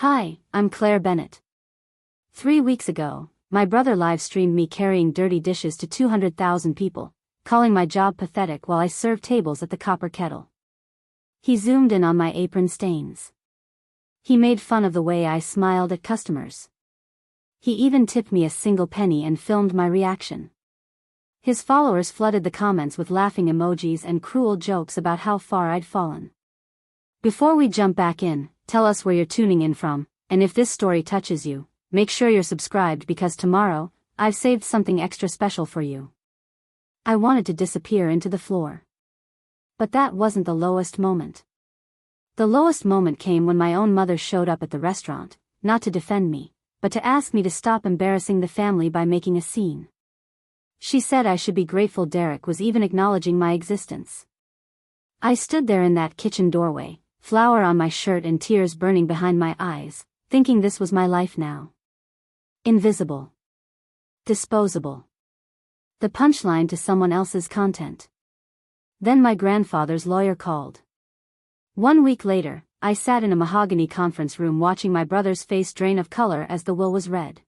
Hi, I'm Claire Bennett. 3 weeks ago, my brother live-streamed me carrying dirty dishes to 200,000 people, calling my job pathetic while I served tables at the Copper Kettle. He zoomed in on my apron stains. He made fun of the way I smiled at customers. He even tipped me a single penny and filmed my reaction. His followers flooded the comments with laughing emojis and cruel jokes about how far I'd fallen. Before we jump back in, tell us where you're tuning in from, and if this story touches you, make sure you're subscribed because tomorrow, I've saved something extra special for you. I wanted to disappear into the floor. But that wasn't the lowest moment. The lowest moment came when my own mother showed up at the restaurant, not to defend me, but to ask me to stop embarrassing the family by making a scene. She said I should be grateful Derek was even acknowledging my existence. I stood there in that kitchen doorway, flour on my shirt and tears burning behind my eyes, thinking this was my life now. Invisible. Disposable. The punchline to someone else's content. Then my grandfather's lawyer called. 1 week later, I sat in a mahogany conference room watching my brother's face drain of color as the will was read.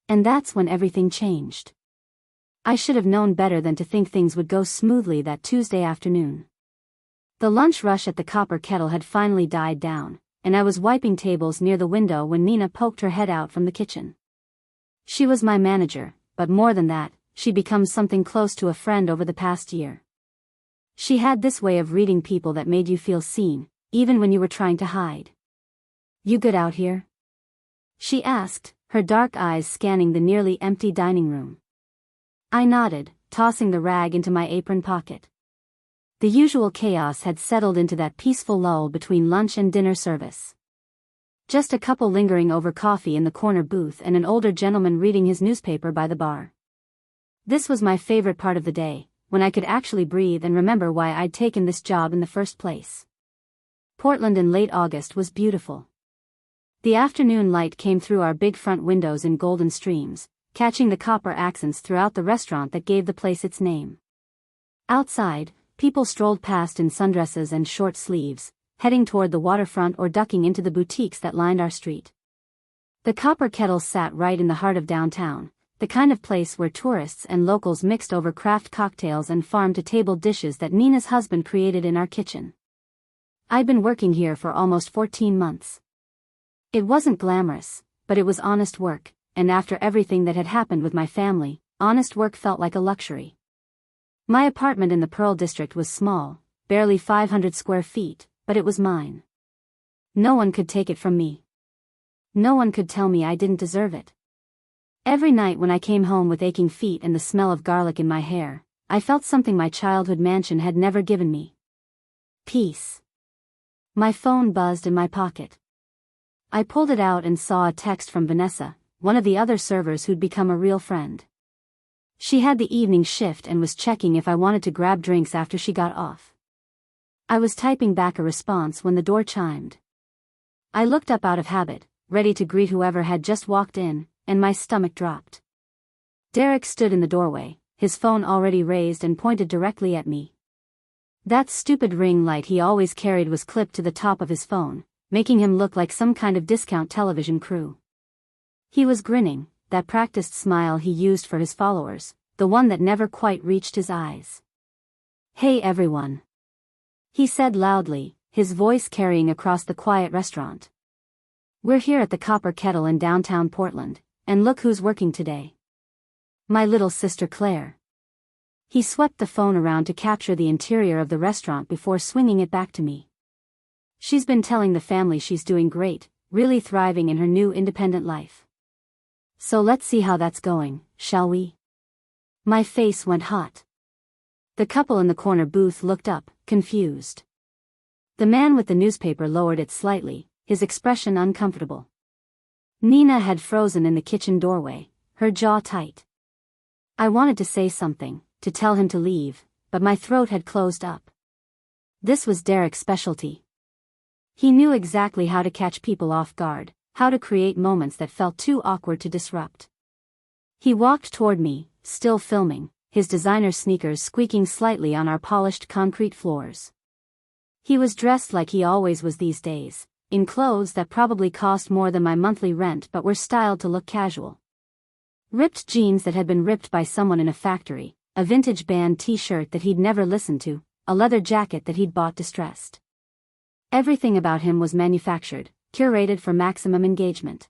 And that's when everything changed. I should have known better than to think things would go smoothly that Tuesday afternoon. The lunch rush at the Copper Kettle had finally died down, and I was wiping tables near the window when Nina poked her head out from the kitchen. She was my manager, but more than that, she'd become something close to a friend over the past year. She had this way of reading people that made you feel seen, even when you were trying to hide. "You good out here?" she asked, her dark eyes scanning the nearly empty dining room. I nodded, tossing the rag into my apron pocket. The usual chaos had settled into that peaceful lull between lunch and dinner service. Just a couple lingering over coffee in the corner booth and an older gentleman reading his newspaper by the bar. This was my favorite part of the day, when I could actually breathe and remember why I'd taken this job in the first place. Portland in late August was beautiful. The afternoon light came through our big front windows in golden streams, catching the copper accents throughout the restaurant that gave the place its name. Outside, people strolled past in sundresses and short sleeves, heading toward the waterfront or ducking into the boutiques that lined our street. The Copper Kettle sat right in the heart of downtown, the kind of place where tourists and locals mixed over craft cocktails and farm-to-table dishes that Nina's husband created in our kitchen. I'd been working here for almost 14 months. It wasn't glamorous, but it was honest work, and after everything that had happened with my family, honest work felt like a luxury. My apartment in the Pearl District was small, barely 500 square feet, but it was mine. No one could take it from me. No one could tell me I didn't deserve it. Every night when I came home with aching feet and the smell of garlic in my hair, I felt something my childhood mansion had never given me. Peace. My phone buzzed in my pocket. I pulled it out and saw a text from Vanessa, one of the other servers who'd become a real friend. She had the evening shift and was checking if I wanted to grab drinks after she got off. I was typing back a response when the door chimed. I looked up out of habit, ready to greet whoever had just walked in, and my stomach dropped. Derek stood in the doorway, his phone already raised and pointed directly at me. That stupid ring light he always carried was clipped to the top of his phone, making him look like some kind of discount television crew. He was grinning, that practiced smile he used for his followers, the one that never quite reached his eyes. "Hey everyone," he said loudly, his voice carrying across the quiet restaurant. "We're here at the Copper Kettle in downtown Portland, and look who's working today. My little sister Claire." He swept the phone around to capture the interior of the restaurant before swinging it back to me. "She's been telling the family she's doing great, really thriving in her new independent life. So let's see how that's going, shall we?" My face went hot. The couple in the corner booth looked up, confused. The man with the newspaper lowered it slightly, his expression uncomfortable. Nina had frozen in the kitchen doorway, her jaw tight. I wanted to say something, to tell him to leave, but my throat had closed up. This was Derek's specialty. He knew exactly how to catch people off guard, how to create moments that felt too awkward to disrupt. He walked toward me, still filming, his designer sneakers squeaking slightly on our polished concrete floors. He was dressed like he always was these days, in clothes that probably cost more than my monthly rent but were styled to look casual. Ripped jeans that had been ripped by someone in a factory, a vintage band t-shirt that he'd never listened to, a leather jacket that he'd bought distressed. Everything about him was manufactured, curated for maximum engagement.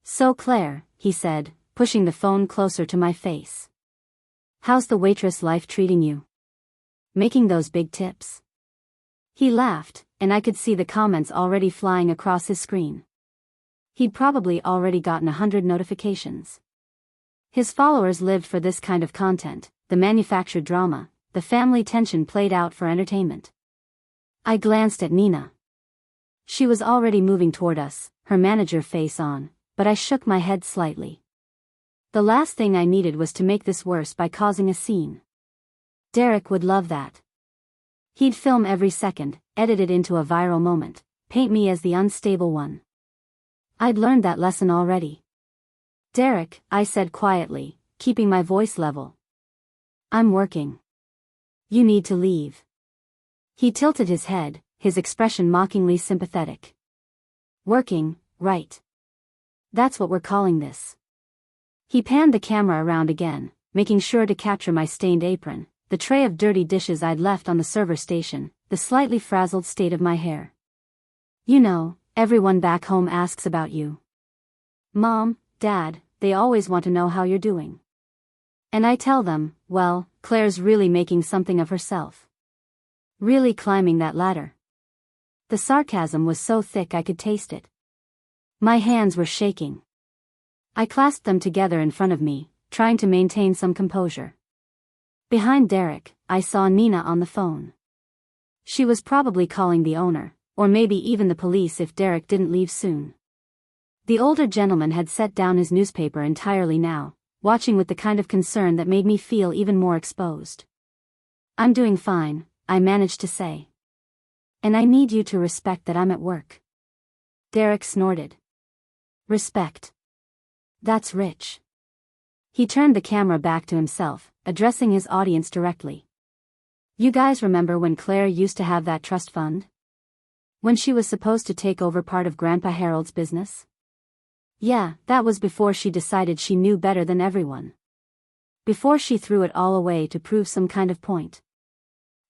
"So Claire," he said, pushing the phone closer to my face. "How's the waitress life treating you? Making those big tips?" He laughed, and I could see the comments already flying across his screen. He'd probably already gotten 100 notifications. His followers lived for this kind of content, the manufactured drama, the family tension played out for entertainment. I glanced at Nina. She was already moving toward us, her manager face on, but I shook my head slightly. The last thing I needed was to make this worse by causing a scene. Derek would love that. He'd film every second, edit it into a viral moment, paint me as the unstable one. I'd learned that lesson already. "Derek," I said quietly, keeping my voice level. "I'm working. You need to leave." He tilted his head, his expression mockingly sympathetic. "Working, right. That's what we're calling this." He panned the camera around again, making sure to capture my stained apron, the tray of dirty dishes I'd left on the server station, the slightly frazzled state of my hair. "You know, everyone back home asks about you. Mom, Dad, they always want to know how you're doing. And I tell them, well, Claire's really making something of herself. Really climbing that ladder." The sarcasm was so thick I could taste it. My hands were shaking. I clasped them together in front of me, trying to maintain some composure. Behind Derek, I saw Nina on the phone. She was probably calling the owner, or maybe even the police if Derek didn't leave soon. The older gentleman had set down his newspaper entirely now, watching with the kind of concern that made me feel even more exposed. "I'm doing fine," I managed to say. "And I need you to respect that I'm at work." Derek snorted. "Respect? That's rich." He turned the camera back to himself, addressing his audience directly. "You guys remember when Claire used to have that trust fund? When she was supposed to take over part of Grandpa Harold's business? Yeah, that was before she decided she knew better than everyone. Before she threw it all away to prove some kind of point."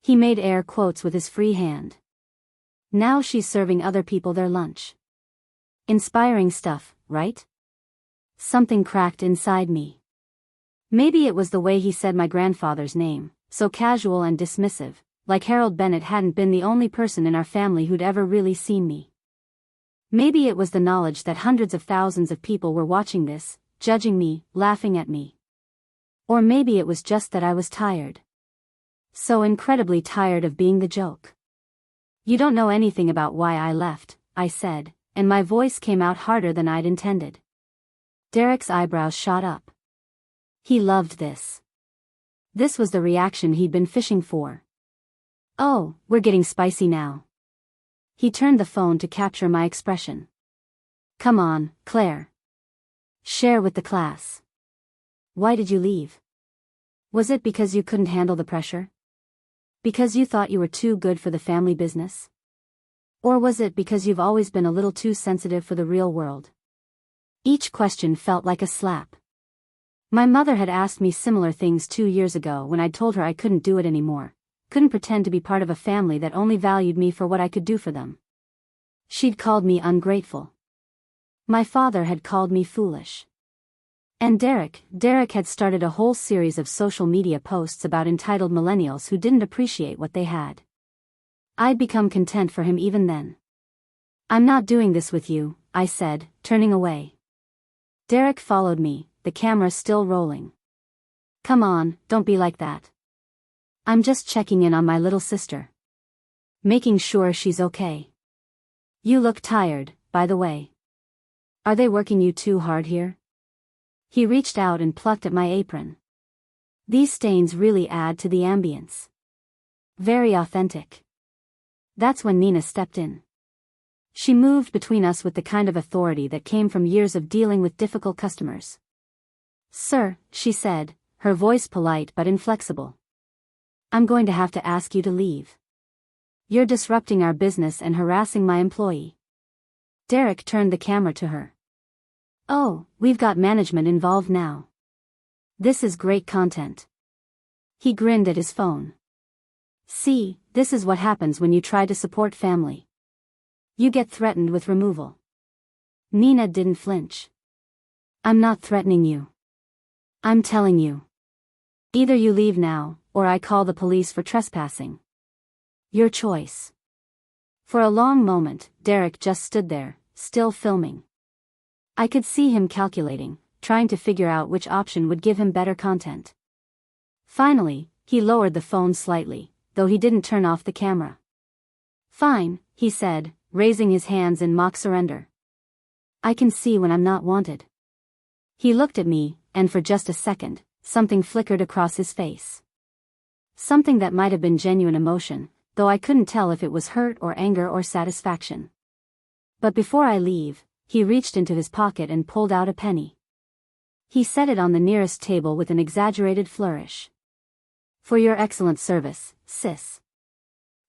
He made air quotes with his free hand. "Now she's serving other people their lunch. Inspiring stuff, right?" Something cracked inside me. Maybe it was the way he said my grandfather's name, so casual and dismissive, like Harold Bennett hadn't been the only person in our family who'd ever really seen me. Maybe it was the knowledge that hundreds of thousands of people were watching this, judging me, laughing at me. Or maybe it was just that I was tired. So incredibly tired of being the joke. "You don't know anything about why I left," I said, and my voice came out harder than I'd intended. Derek's eyebrows shot up. He loved this. This was the reaction he'd been fishing for. "Oh, we're getting spicy now." He turned the phone to capture my expression. "Come on, Claire. Share with the class. Why did you leave? Was it because you couldn't handle the pressure? Because you thought you were too good for the family business? Or was it because you've always been a little too sensitive for the real world?" Each question felt like a slap. My mother had asked me similar things 2 years ago when I'd told her I couldn't do it anymore, couldn't pretend to be part of a family that only valued me for what I could do for them. She'd called me ungrateful. My father had called me foolish. And Derek had started a whole series of social media posts about entitled millennials who didn't appreciate what they had. I'd become content for him even then. "I'm not doing this with you," I said, turning away. Derek followed me, the camera still rolling. "Come on, don't be like that. I'm just checking in on my little sister. Making sure she's okay. You look tired, by the way. Are they working you too hard here?" He reached out and plucked at my apron. "These stains really add to the ambience. Very authentic." That's when Nina stepped in. She moved between us with the kind of authority that came from years of dealing with difficult customers. "Sir," she said, her voice polite but inflexible. "I'm going to have to ask you to leave. You're disrupting our business and harassing my employee." Derek turned the camera to her. "Oh, we've got management involved now. This is great content." He grinned at his phone. "See, this is what happens when you try to support family. You get threatened with removal." Nina didn't flinch. "I'm not threatening you. I'm telling you. Either you leave now, or I call the police for trespassing. Your choice." For a long moment, Derek just stood there, still filming. I could see him calculating, trying to figure out which option would give him better content. Finally, he lowered the phone slightly, though he didn't turn off the camera. "Fine," he said, raising his hands in mock surrender. "I can see when I'm not wanted." He looked at me, and for just a second, something flickered across his face. Something that might have been genuine emotion, though I couldn't tell if it was hurt or anger or satisfaction. But before I leave, he reached into his pocket and pulled out a penny. He set it on the nearest table with an exaggerated flourish. "For your excellent service, sis.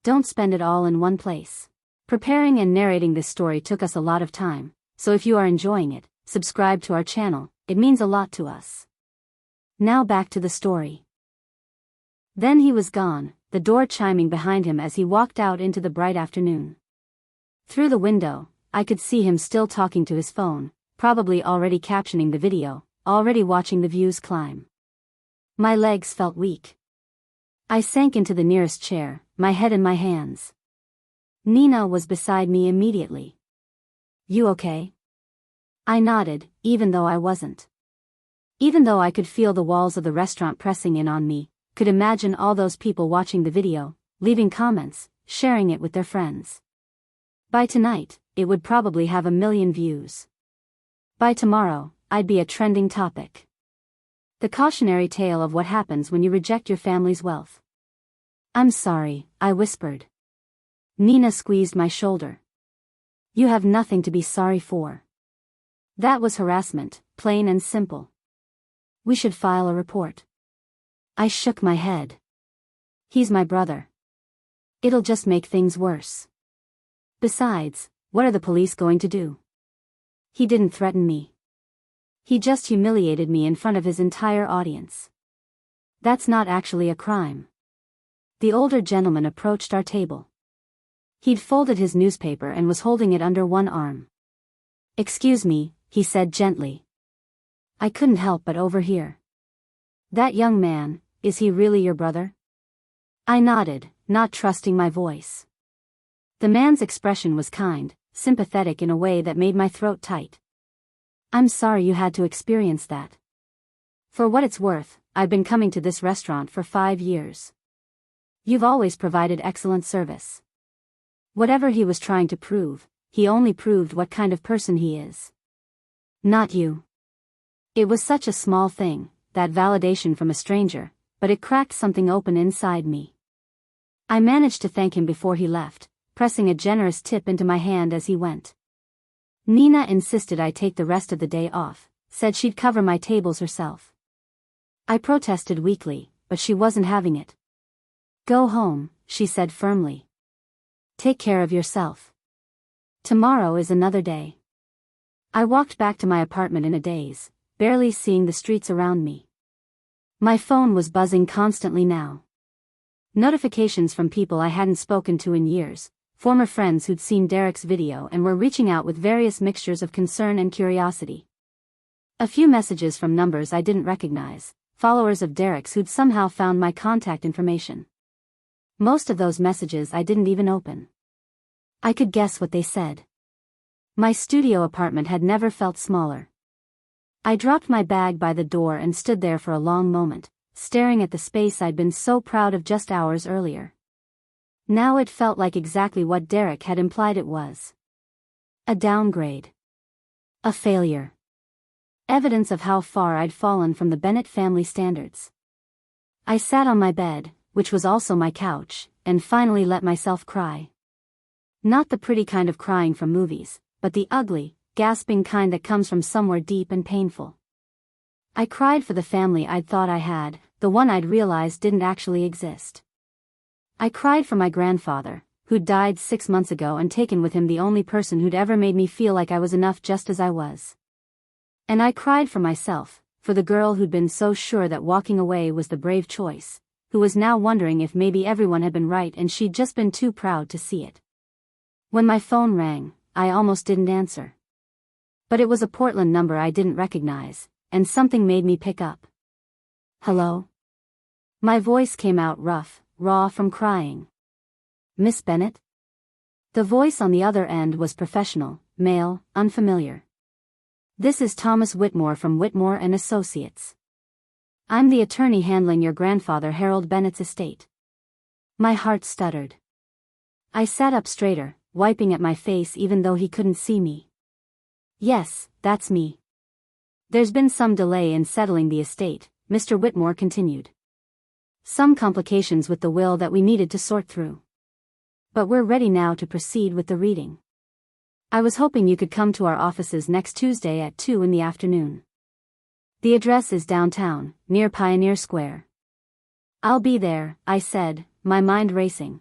Don't spend it all in one place." Preparing and narrating this story took us a lot of time, so if you are enjoying it, subscribe to our channel, it means a lot to us. Now back to the story. Then he was gone, the door chiming behind him as he walked out into the bright afternoon. Through the window, I could see him still talking to his phone, probably already captioning the video, already watching the views climb. My legs felt weak. I sank into the nearest chair, my head in my hands. Nina was beside me immediately. "You okay?" I nodded, even though I wasn't. Even though I could feel the walls of the restaurant pressing in on me, could imagine all those people watching the video, leaving comments, sharing it with their friends. By tonight, it would probably have 1 million views. By tomorrow, I'd be a trending topic. The cautionary tale of what happens when you reject your family's wealth. "I'm sorry," I whispered. Nina squeezed my shoulder. "You have nothing to be sorry for. That was harassment, plain and simple. We should file a report." I shook my head. "He's my brother. It'll just make things worse. Besides, what are the police going to do? He didn't threaten me. He just humiliated me in front of his entire audience. That's not actually a crime." The older gentleman approached our table. He'd folded his newspaper and was holding it under one arm. "Excuse me," he said gently. I couldn't help but overhear. "That young man, is he really your brother?" I nodded, not trusting my voice. The man's expression was kind, sympathetic in a way that made my throat tight. "I'm sorry you had to experience that. For what it's worth, I've been coming to this restaurant for 5 years. You've always provided excellent service." Whatever he was trying to prove, he only proved what kind of person he is. "Not you." It was such a small thing, that validation from a stranger, but it cracked something open inside me. I managed to thank him before he left, pressing a generous tip into my hand as he went. Nina insisted I take the rest of the day off, said she'd cover my tables herself. I protested weakly, but she wasn't having it. "Go home," she said firmly. "Take care of yourself. Tomorrow is another day." I walked back to my apartment in a daze, barely seeing the streets around me. My phone was buzzing constantly now. Notifications from people I hadn't spoken to in years, former friends who'd seen Derek's video and were reaching out with various mixtures of concern and curiosity. A few messages from numbers I didn't recognize, followers of Derek's who'd somehow found my contact information. Most of those messages I didn't even open. I could guess what they said. My studio apartment had never felt smaller. I dropped my bag by the door and stood there for a long moment, staring at the space I'd been so proud of just hours earlier. Now it felt like exactly what Derek had implied it was. A downgrade. A failure. Evidence of how far I'd fallen from the Bennett family standards. I sat on my bed, which was also my couch, and finally let myself cry. Not the pretty kind of crying from movies, but the ugly, gasping kind that comes from somewhere deep and painful. I cried for the family I'd thought I had, the one I'd realized didn't actually exist. I cried for my grandfather, who'd died 6 months ago and taken with him the only person who'd ever made me feel like I was enough just as I was. And I cried for myself, for the girl who'd been so sure that walking away was the brave choice, who was now wondering if maybe everyone had been right and she'd just been too proud to see it. When my phone rang, I almost didn't answer. But it was a Portland number I didn't recognize, and something made me pick up. Hello? My voice came out rough, raw from crying. Miss Bennett? The voice on the other end was professional, male, unfamiliar. This is Thomas Whitmore from Whitmore and Associates. I'm the attorney handling your grandfather Harold Bennett's estate. My heart stuttered. I sat up straighter, wiping at my face even though he couldn't see me. Yes, that's me. There's been some delay in settling the estate, Mr. Whitmore continued. Some complications with the will that we needed to sort through. But we're ready now to proceed with the reading. I was hoping you could come to our offices next Tuesday at 2 in the afternoon. The address is downtown, near Pioneer Square. I'll be there, I said, my mind racing.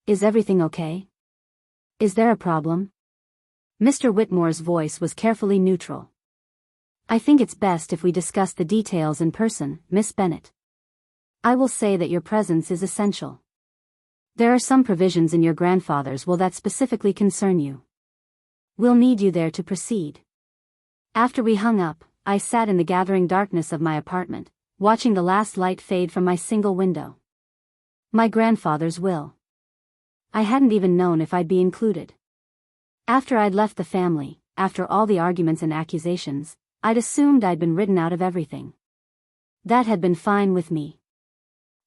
Is everything okay? Is there a problem? Mr. Whitmore's voice was carefully neutral. I think it's best if we discuss the details in person, Miss Bennett. I will say that your presence is essential. There are some provisions in your grandfather's will that specifically concern you. We'll need you there to proceed. After we hung up, I sat in the gathering darkness of my apartment, watching the last light fade from my single window. My grandfather's will. I hadn't even known if I'd be included. After I'd left the family, after all the arguments and accusations, I'd assumed I'd been ridden out of everything. That had been fine with me.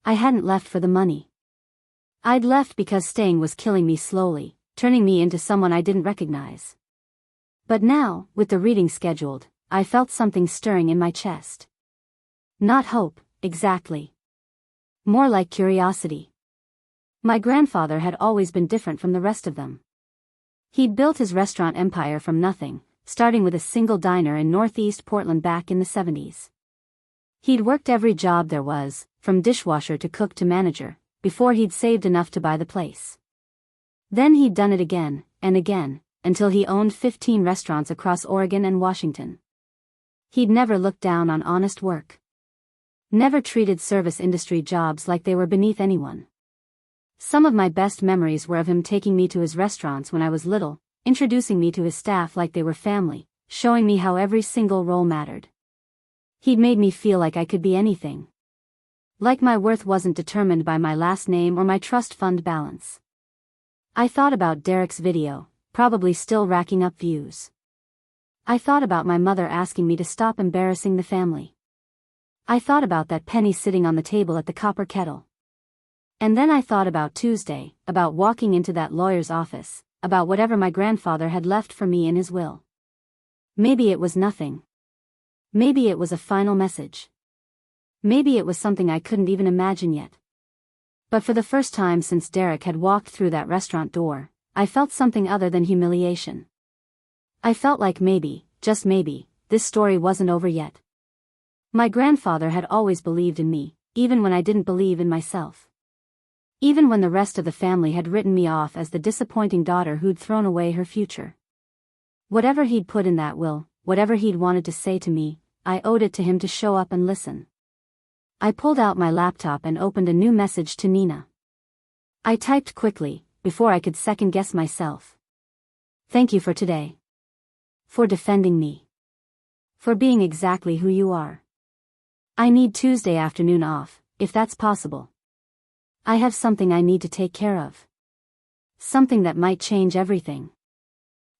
I hadn't left for the money. I'd left because staying was killing me slowly, turning me into someone I didn't recognize. But now, with the reading scheduled, I felt something stirring in my chest. Not hope, exactly. More like curiosity. My grandfather had always been different from the rest of them. He'd built his restaurant empire from nothing, starting with a single diner in Northeast Portland back in the 70s. He'd worked every job there was, from dishwasher to cook to manager, before he'd saved enough to buy the place. Then he'd done it again, and again, until he owned 15 restaurants across Oregon and Washington. He'd never looked down on honest work. Never treated service industry jobs like they were beneath anyone. Some of my best memories were of him taking me to his restaurants when I was little, introducing me to his staff like they were family, showing me how every single role mattered. He'd made me feel like I could be anything. Like my worth wasn't determined by my last name or my trust fund balance. I thought about Derek's video, probably still racking up views. I thought about my mother asking me to stop embarrassing the family. I thought about that penny sitting on the table at the copper kettle. And then I thought about Tuesday, about walking into that lawyer's office, about whatever my grandfather had left for me in his will. Maybe it was nothing. Maybe it was a final message. Maybe it was something I couldn't even imagine yet. But for the first time since Derek had walked through that restaurant door, I felt something other than humiliation. I felt like maybe, just maybe, this story wasn't over yet. My grandfather had always believed in me, even when I didn't believe in myself. Even when the rest of the family had written me off as the disappointing daughter who'd thrown away her future. Whatever he'd put in that will, whatever he'd wanted to say to me, I owed it to him to show up and listen. I pulled out my laptop and opened a new message to Nina. I typed quickly, before I could second-guess myself. Thank you for today. For defending me. For being exactly who you are. I need Tuesday afternoon off, if that's possible. I have something I need to take care of. Something that might change everything.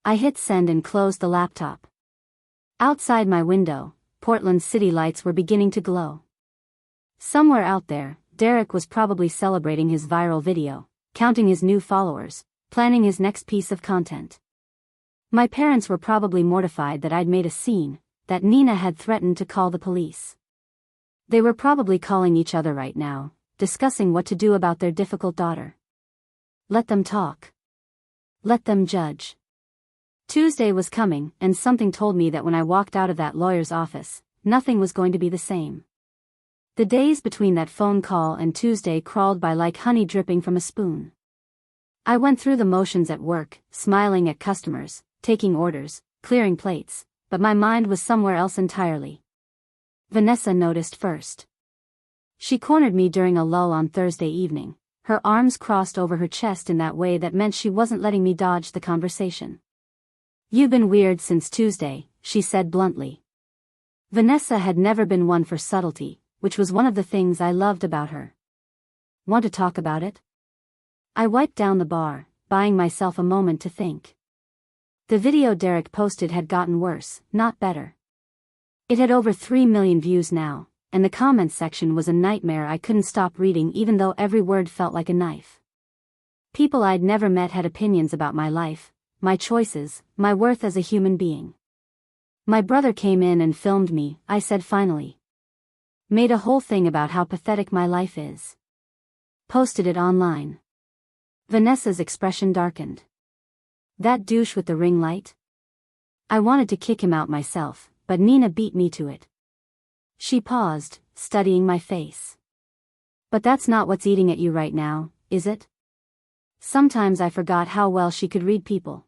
I hit send and closed the laptop. Outside my window, Portland's city lights were beginning to glow. Somewhere out there, Derek was probably celebrating his viral video, counting his new followers, planning his next piece of content. My parents were probably mortified that I'd made a scene, that Nina had threatened to call the police. They were probably calling each other right now, discussing what to do about their difficult daughter. Let them talk. Let them judge. Tuesday was coming, and something told me that when I walked out of that lawyer's office, nothing was going to be the same. The days between that phone call and Tuesday crawled by like honey dripping from a spoon. I went through the motions at work, smiling at customers, taking orders, clearing plates, but my mind was somewhere else entirely. Vanessa noticed first. She cornered me during a lull on Thursday evening, her arms crossed over her chest in that way that meant she wasn't letting me dodge the conversation. "You've been weird since Tuesday," she said bluntly. Vanessa had never been one for subtlety, which was one of the things I loved about her. "Want to talk about it?" I wiped down the bar, buying myself a moment to think. The video Derek posted had gotten worse, not better. It had over 3 million views now, and the comments section was a nightmare I couldn't stop reading even though every word felt like a knife. People I'd never met had opinions about my life, my choices, my worth as a human being. "My brother came in and filmed me," I said finally. "Made a whole thing about how pathetic my life is. Posted it online." Vanessa's expression darkened. "That douche with the ring light?" I wanted to kick him out myself, but Nina beat me to it. She paused, studying my face. "But that's not what's eating at you right now, is it?" Sometimes I forgot how well she could read people.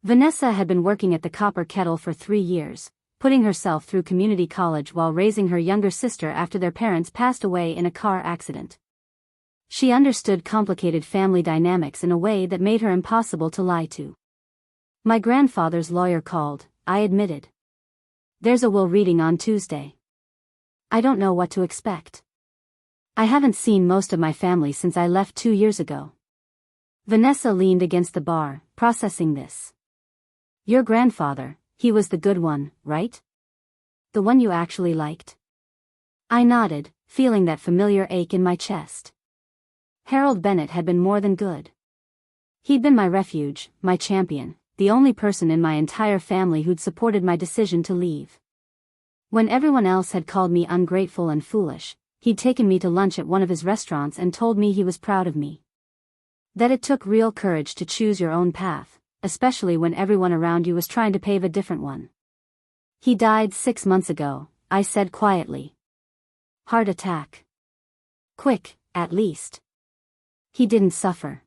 Vanessa had been working at the Copper Kettle for 3 years, putting herself through community college while raising her younger sister after their parents passed away in a car accident. She understood complicated family dynamics in a way that made her impossible to lie to. "My grandfather's lawyer called," I admitted. "There's a will reading on Tuesday. I don't know what to expect. I haven't seen most of my family since I left 2 years ago." Vanessa leaned against the bar, processing this. "Your grandfather, he was the good one, right? The one you actually liked?" I nodded, feeling that familiar ache in my chest. Harold Bennett had been more than good. He'd been my refuge, my champion, the only person in my entire family who'd supported my decision to leave. When everyone else had called me ungrateful and foolish, he'd taken me to lunch at one of his restaurants and told me he was proud of me. That it took real courage to choose your own path, especially when everyone around you was trying to pave a different one. "He died 6 months ago," I said quietly. "Heart attack. Quick, at least. He didn't suffer."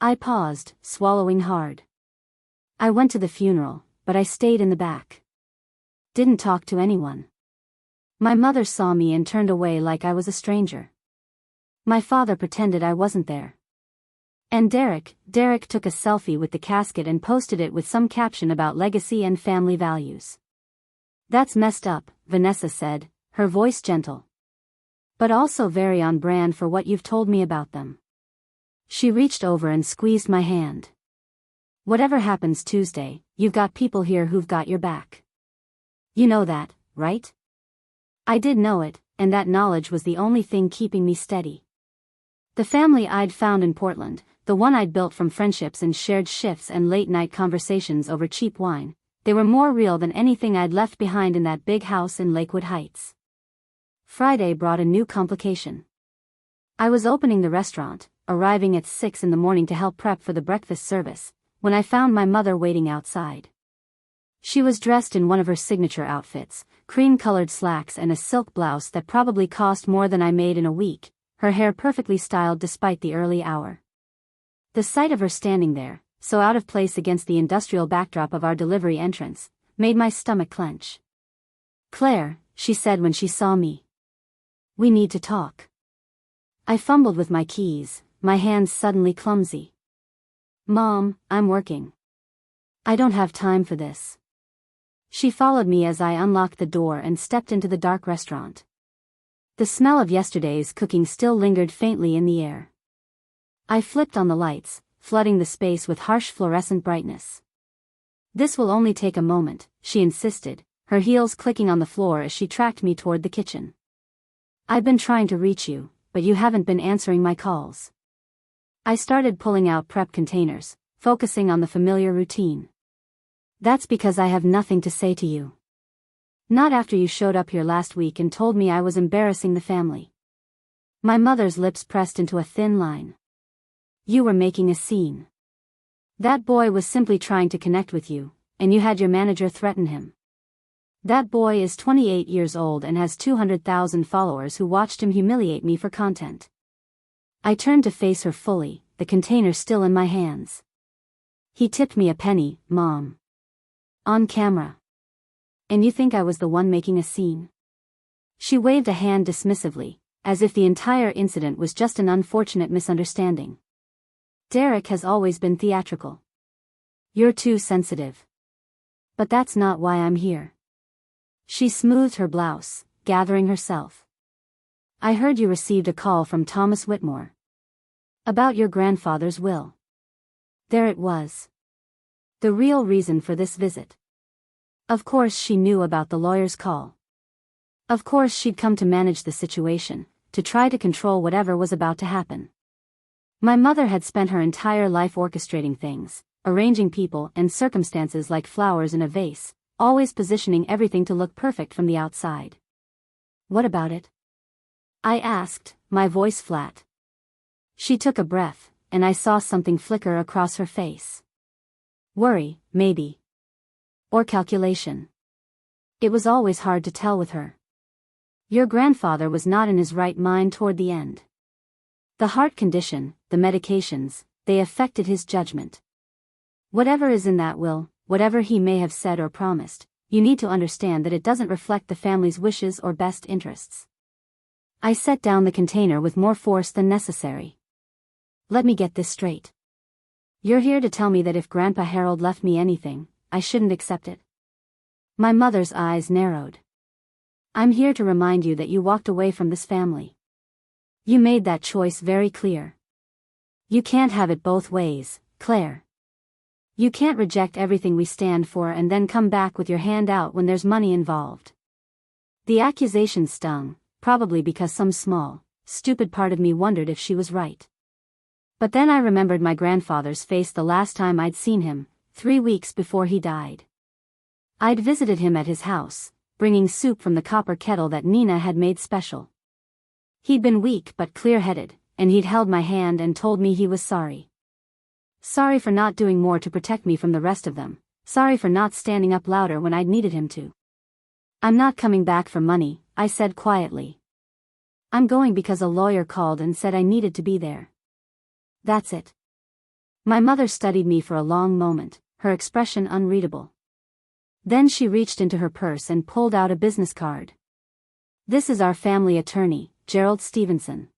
I paused, swallowing hard. I went to the funeral, but I stayed in the back. Didn't talk to anyone. My mother saw me and turned away like I was a stranger. My father pretended I wasn't there. And Derek took a selfie with the casket and posted it with some caption about legacy and family values. "That's messed up," Vanessa said, her voice gentle. "But also very on brand for what you've told me about them." She reached over and squeezed my hand. "Whatever happens Tuesday, you've got people here who've got your back. You know that, right?" I did know it, and that knowledge was the only thing keeping me steady. The family I'd found in Portland, the one I'd built from friendships and shared shifts and late-night conversations over cheap wine, they were more real than anything I'd left behind in that big house in Lakewood Heights. Friday brought a new complication. I was opening the restaurant, arriving at 6 in the morning to help prep for the breakfast service, when I found my mother waiting outside. She was dressed in one of her signature outfits, cream-colored slacks and a silk blouse that probably cost more than I made in a week, her hair perfectly styled despite the early hour. The sight of her standing there, so out of place against the industrial backdrop of our delivery entrance, made my stomach clench. "Claire," she said when she saw me. "We need to talk." I fumbled with my keys, my hands suddenly clumsy. "Mom, I'm working. I don't have time for this." She followed me as I unlocked the door and stepped into the dark restaurant. The smell of yesterday's cooking still lingered faintly in the air. I flipped on the lights, flooding the space with harsh fluorescent brightness. "This will only take a moment," she insisted, her heels clicking on the floor as she tracked me toward the kitchen. "I've been trying to reach you, but you haven't been answering my calls." I started pulling out prep containers, focusing on the familiar routine. "That's because I have nothing to say to you. Not after you showed up here last week and told me I was embarrassing the family." My mother's lips pressed into a thin line. "You were making a scene. That boy was simply trying to connect with you, and you had your manager threaten him. That boy is 28 years old and has 200,000 followers who watched him humiliate me for content." I turned to face her fully, the container still in my hands. He tipped me a penny, Mom. On camera. And you think I was the one making a scene? She waved a hand dismissively, as if the entire incident was just an unfortunate misunderstanding. Derek has always been theatrical. You're too sensitive. But that's not why I'm here. She smoothed her blouse, gathering herself. I heard you received a call from Thomas Whitmore. About your grandfather's will. There it was. The real reason for this visit. Of course she knew about the lawyer's call. Of course she'd come to manage the situation, to try to control whatever was about to happen. My mother had spent her entire life orchestrating things, arranging people and circumstances like flowers in a vase, always positioning everything to look perfect from the outside. What about it? I asked, my voice flat. She took a breath, and I saw something flicker across her face. Worry, maybe. Or calculation. It was always hard to tell with her. Your grandfather was not in his right mind toward the end. The heart condition, the medications, they affected his judgment. Whatever is in that will, whatever he may have said or promised, you need to understand that it doesn't reflect the family's wishes or best interests. I set down the container with more force than necessary. Let me get this straight. You're here to tell me that if Grandpa Harold left me anything, I shouldn't accept it? My mother's eyes narrowed. I'm here to remind you that you walked away from this family. You made that choice very clear. You can't have it both ways, Claire. You can't reject everything we stand for and then come back with your hand out when there's money involved. The accusation stung, probably because some small, stupid part of me wondered if she was right. But then I remembered my grandfather's face the last time I'd seen him, 3 weeks before he died. I'd visited him at his house, bringing soup from the copper kettle that Nina had made special. He'd been weak but clear-headed, and he'd held my hand and told me he was sorry. Sorry for not doing more to protect me from the rest of them, sorry for not standing up louder when I'd needed him to. I'm not coming back for money, I said quietly. I'm going because a lawyer called and said I needed to be there. That's it. My mother studied me for a long moment, her expression unreadable. Then she reached into her purse and pulled out a business card. This is our family attorney, Gerald Stevenson.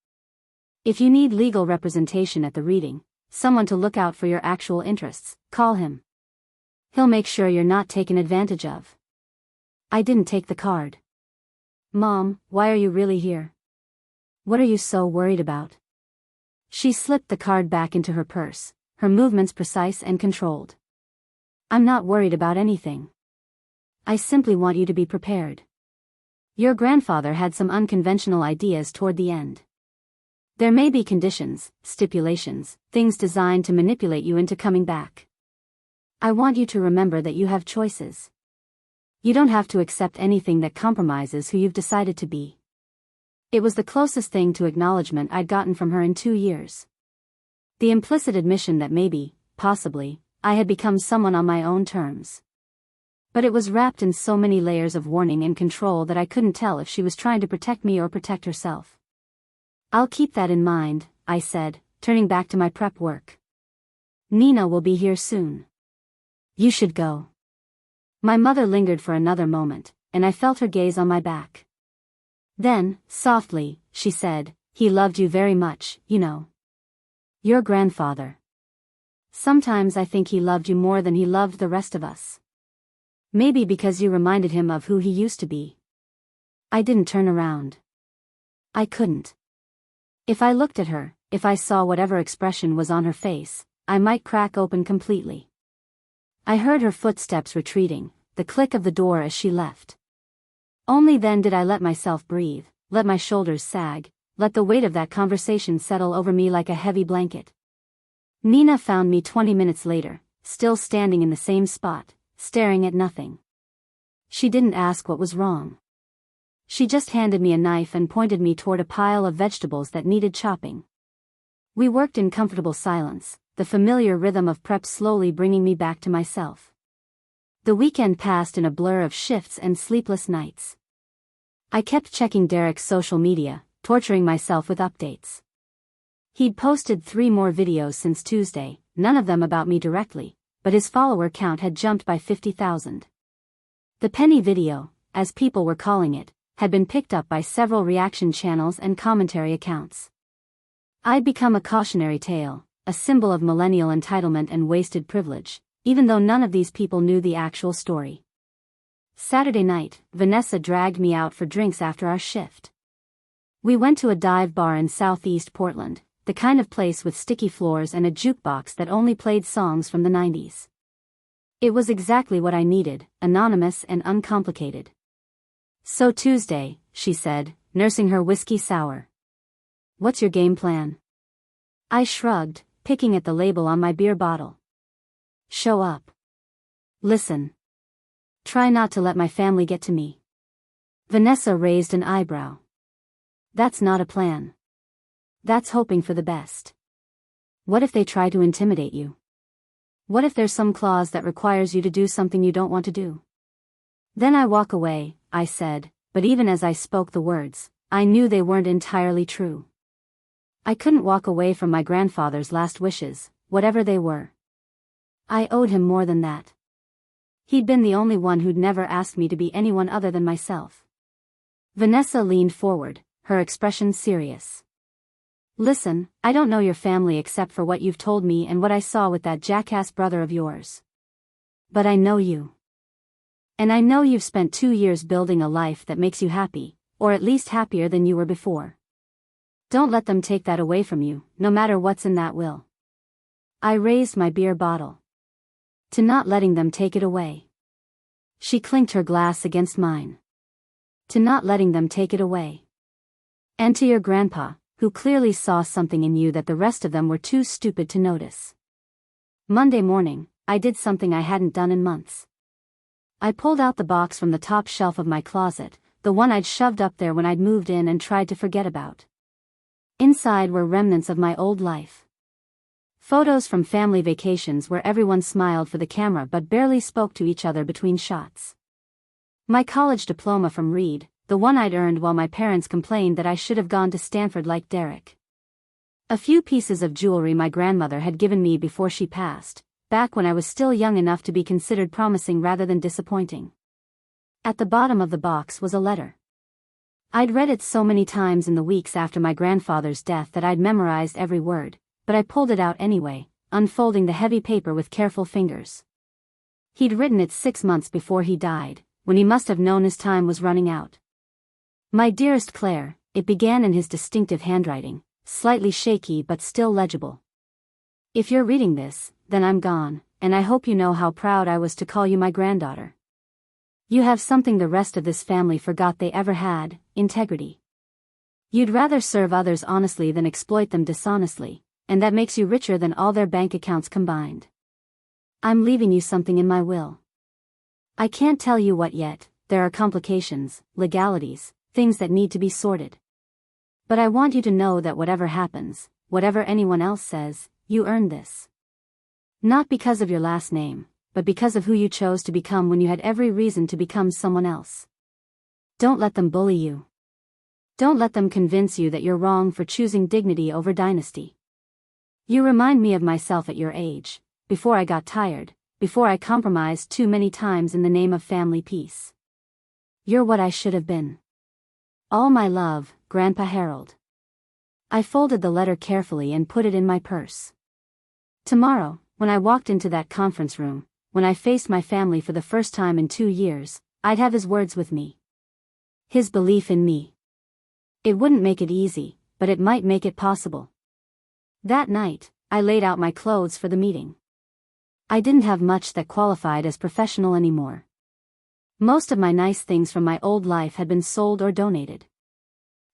If you need legal representation at the reading, someone to look out for your actual interests, call him. He'll make sure you're not taken advantage of. I didn't take the card. Mom, why are you really here? What are you so worried about? She slipped the card back into her purse, her movements precise and controlled. I'm not worried about anything. I simply want you to be prepared. Your grandfather had some unconventional ideas toward the end. There may be conditions, stipulations, things designed to manipulate you into coming back. I want you to remember that you have choices. You don't have to accept anything that compromises who you've decided to be. It was the closest thing to acknowledgement I'd gotten from her in 2 years. The implicit admission that maybe, possibly, I had become someone on my own terms. But it was wrapped in so many layers of warning and control that I couldn't tell if she was trying to protect me or protect herself. I'll keep that in mind, I said, turning back to my prep work. Nina will be here soon. You should go. My mother lingered for another moment, and I felt her gaze on my back. Then, softly, she said, he loved you very much, you know. Your grandfather. Sometimes I think he loved you more than he loved the rest of us. Maybe because you reminded him of who he used to be. I didn't turn around. I couldn't. If I looked at her, if I saw whatever expression was on her face, I might crack open completely. I heard her footsteps retreating, the click of the door as she left. Only then did I let myself breathe, let my shoulders sag, let the weight of that conversation settle over me like a heavy blanket. Nina found me 20 minutes later, still standing in the same spot, staring at nothing. She didn't ask what was wrong. She just handed me a knife and pointed me toward a pile of vegetables that needed chopping. We worked in comfortable silence, the familiar rhythm of prep slowly bringing me back to myself. The weekend passed in a blur of shifts and sleepless nights. I kept checking Derek's social media, torturing myself with updates. He'd posted 3 more videos since Tuesday, none of them about me directly, but his follower count had jumped by 50,000. The penny video, as people were calling it, had been picked up by several reaction channels and commentary accounts. I'd become a cautionary tale, a symbol of millennial entitlement and wasted privilege, even though none of these people knew the actual story. Saturday night, Vanessa dragged me out for drinks after our shift. We went to a dive bar in southeast Portland, the kind of place with sticky floors and a jukebox that only played songs from the 90s. It was exactly what I needed, anonymous and uncomplicated. "So Tuesday," she said, nursing her whiskey sour. "What's your game plan?" I shrugged, picking at the label on my beer bottle. "Show up. Listen. Try not to let my family get to me." Vanessa raised an eyebrow. "That's not a plan. That's hoping for the best. What if they try to intimidate you? What if there's some clause that requires you to do something you don't want to do?" "Then I walk away," I said, but even as I spoke the words, I knew they weren't entirely true. I couldn't walk away from my grandfather's last wishes, whatever they were. I owed him more than that. He'd been the only one who'd never asked me to be anyone other than myself. Vanessa leaned forward, her expression serious. "Listen, I don't know your family except for what you've told me and what I saw with that jackass brother of yours. But I know you. And I know you've spent 2 years building a life that makes you happy, or at least happier than you were before. Don't let them take that away from you, no matter what's in that will." I raised my beer bottle. "To not letting them take it away." She clinked her glass against mine. "To not letting them take it away. And to your grandpa, who clearly saw something in you that the rest of them were too stupid to notice." Monday morning, I did something I hadn't done in months. I pulled out the box from the top shelf of my closet, the one I'd shoved up there when I'd moved in and tried to forget about. Inside were remnants of my old life. Photos from family vacations where everyone smiled for the camera but barely spoke to each other between shots. My college diploma from Reed, the one I'd earned while my parents complained that I should have gone to Stanford like Derek. A few pieces of jewelry my grandmother had given me before she passed, back when I was still young enough to be considered promising rather than disappointing. At the bottom of the box was a letter. I'd read it so many times in the weeks after my grandfather's death that I'd memorized every word, but I pulled it out anyway, unfolding the heavy paper with careful fingers. He'd written it 6 months before he died, when he must have known his time was running out. "My dearest Claire," it began in his distinctive handwriting, slightly shaky but still legible. "If you're reading this, then I'm gone, and I hope you know how proud I was to call you my granddaughter. You have something the rest of this family forgot they ever had, integrity. You'd rather serve others honestly than exploit them dishonestly, and that makes you richer than all their bank accounts combined. I'm leaving you something in my will. I can't tell you what yet, there are complications, legalities, things that need to be sorted. But I want you to know that whatever happens, whatever anyone else says, you earned this. Not because of your last name, but because of who you chose to become when you had every reason to become someone else. Don't let them bully you. Don't let them convince you that you're wrong for choosing dignity over dynasty. You remind me of myself at your age, before I got tired, before I compromised too many times in the name of family peace. You're what I should have been. All my love, Grandpa Harold." I folded the letter carefully and put it in my purse. Tomorrow, when I walked into that conference room, when I faced my family for the first time in 2 years, I'd have his words with me. His belief in me. It wouldn't make it easy, but it might make it possible. That night, I laid out my clothes for the meeting. I didn't have much that qualified as professional anymore. Most of my nice things from my old life had been sold or donated.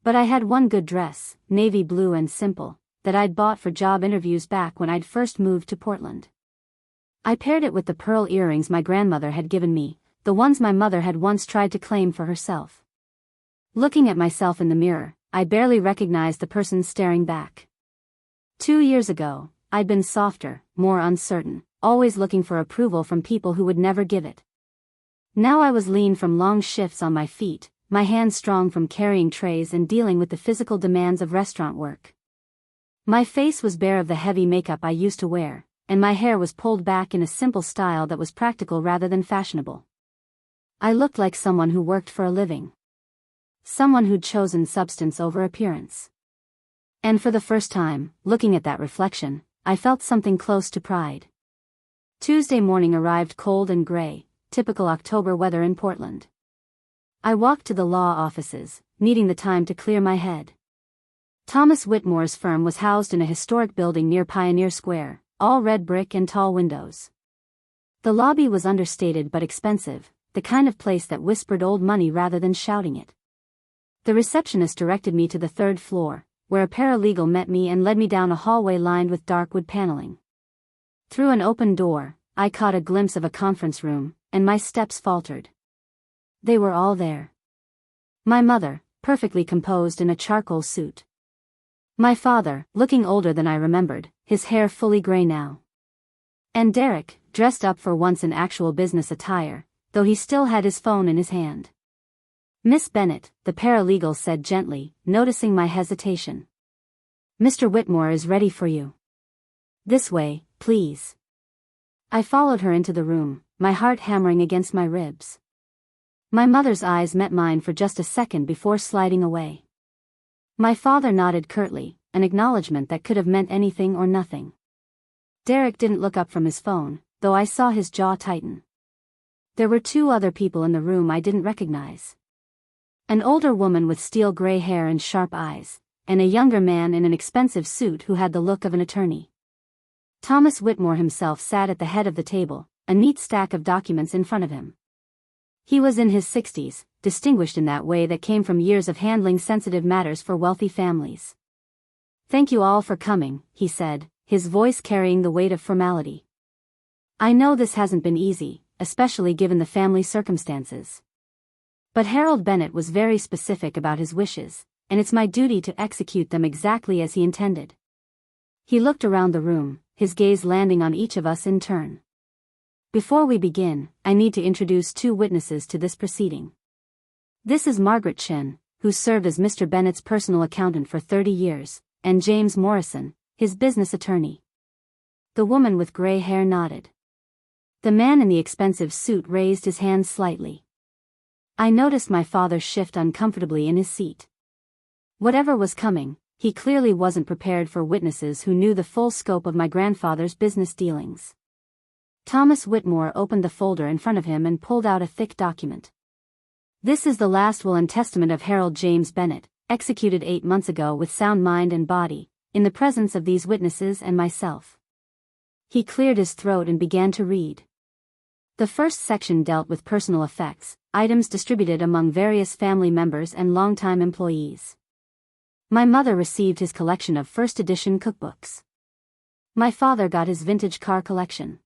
But I had one good dress, navy blue and simple, that I'd bought for job interviews back when I'd first moved to Portland. I paired it with the pearl earrings my grandmother had given me, the ones my mother had once tried to claim for herself. Looking at myself in the mirror, I barely recognized the person staring back. 2 years ago, I'd been softer, more uncertain, always looking for approval from people who would never give it. Now I was lean from long shifts on my feet, my hands strong from carrying trays and dealing with the physical demands of restaurant work. My face was bare of the heavy makeup I used to wear, and my hair was pulled back in a simple style that was practical rather than fashionable. I looked like someone who worked for a living. Someone who'd chosen substance over appearance. And for the first time, looking at that reflection, I felt something close to pride. Tuesday morning arrived cold and gray, typical October weather in Portland. I walked to the law offices, needing the time to clear my head. Thomas Whitmore's firm was housed in a historic building near Pioneer Square, all red brick and tall windows. The lobby was understated but expensive, the kind of place that whispered old money rather than shouting it. The receptionist directed me to the third floor, where a paralegal met me and led me down a hallway lined with dark wood paneling. Through an open door, I caught a glimpse of a conference room, and my steps faltered. They were all there. My mother, perfectly composed in a charcoal suit. My father, looking older than I remembered, his hair fully gray now. And Derek, dressed up for once in actual business attire, though he still had his phone in his hand. "Miss Bennett," the paralegal said gently, noticing my hesitation. "Mr. Whitmore is ready for you. This way, please." I followed her into the room, my heart hammering against my ribs. My mother's eyes met mine for just a second before sliding away. My father nodded curtly, an acknowledgement that could have meant anything or nothing. Derek didn't look up from his phone, though I saw his jaw tighten. There were two other people in the room I didn't recognize. An older woman with steel gray hair and sharp eyes, and a younger man in an expensive suit who had the look of an attorney. Thomas Whitmore himself sat at the head of the table, a neat stack of documents in front of him. He was in his 60s, distinguished in that way that came from years of handling sensitive matters for wealthy families. "Thank you all for coming," he said, his voice carrying the weight of formality. "I know this hasn't been easy, especially given the family circumstances. But Harold Bennett was very specific about his wishes, and it's my duty to execute them exactly as he intended." He looked around the room, his gaze landing on each of us in turn. "Before we begin, I need to introduce two witnesses to this proceeding. This is Margaret Chen, who served as Mr. Bennett's personal accountant for 30 years, and James Morrison, his business attorney." The woman with gray hair nodded. The man in the expensive suit raised his hand slightly. I noticed my father shift uncomfortably in his seat. Whatever was coming, he clearly wasn't prepared for witnesses who knew the full scope of my grandfather's business dealings. Thomas Whitmore opened the folder in front of him and pulled out a thick document. "This is the last will and testament of Harold James Bennett, executed 8 months ago with sound mind and body, in the presence of these witnesses and myself." He cleared his throat and began to read. The first section dealt with personal effects, items distributed among various family members and longtime employees. My mother received his collection of first edition cookbooks. My father got his vintage car collection.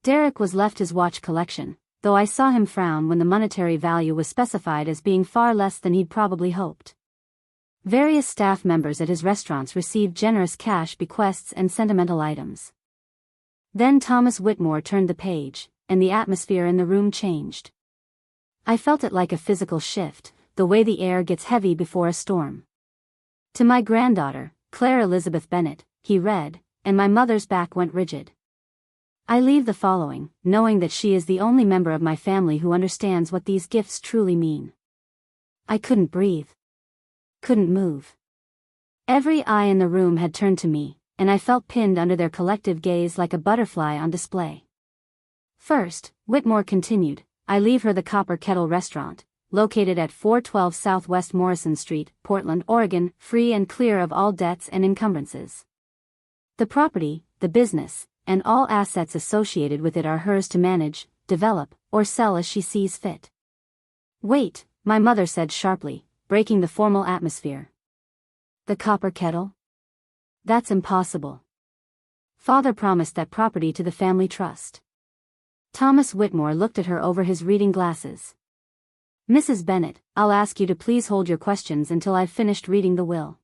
Derek was left his watch collection, though I saw him frown when the monetary value was specified as being far less than he'd probably hoped. Various staff members at his restaurants received generous cash bequests and sentimental items. Then Thomas Whitmore turned the page, and the atmosphere in the room changed. I felt it like a physical shift, the way the air gets heavy before a storm. "To my granddaughter, Claire Elizabeth Bennett," he read, and my mother's back went rigid. "I leave the following, knowing that she is the only member of my family who understands what these gifts truly mean." I couldn't breathe. Couldn't move. Every eye in the room had turned to me, and I felt pinned under their collective gaze like a butterfly on display. "First," Whitmore continued, "I leave her the Copper Kettle restaurant, located at 412 Southwest Morrison Street, Portland, Oregon, free and clear of all debts and encumbrances. The property, the business, and all assets associated with it are hers to manage, develop, or sell as she sees fit." "Wait," my mother said sharply, breaking the formal atmosphere. "The Copper Kettle? That's impossible. Father promised that property to the family trust." Thomas Whitmore looked at her over his reading glasses. "Mrs. Bennett, I'll ask you to please hold your questions until I've finished reading the will.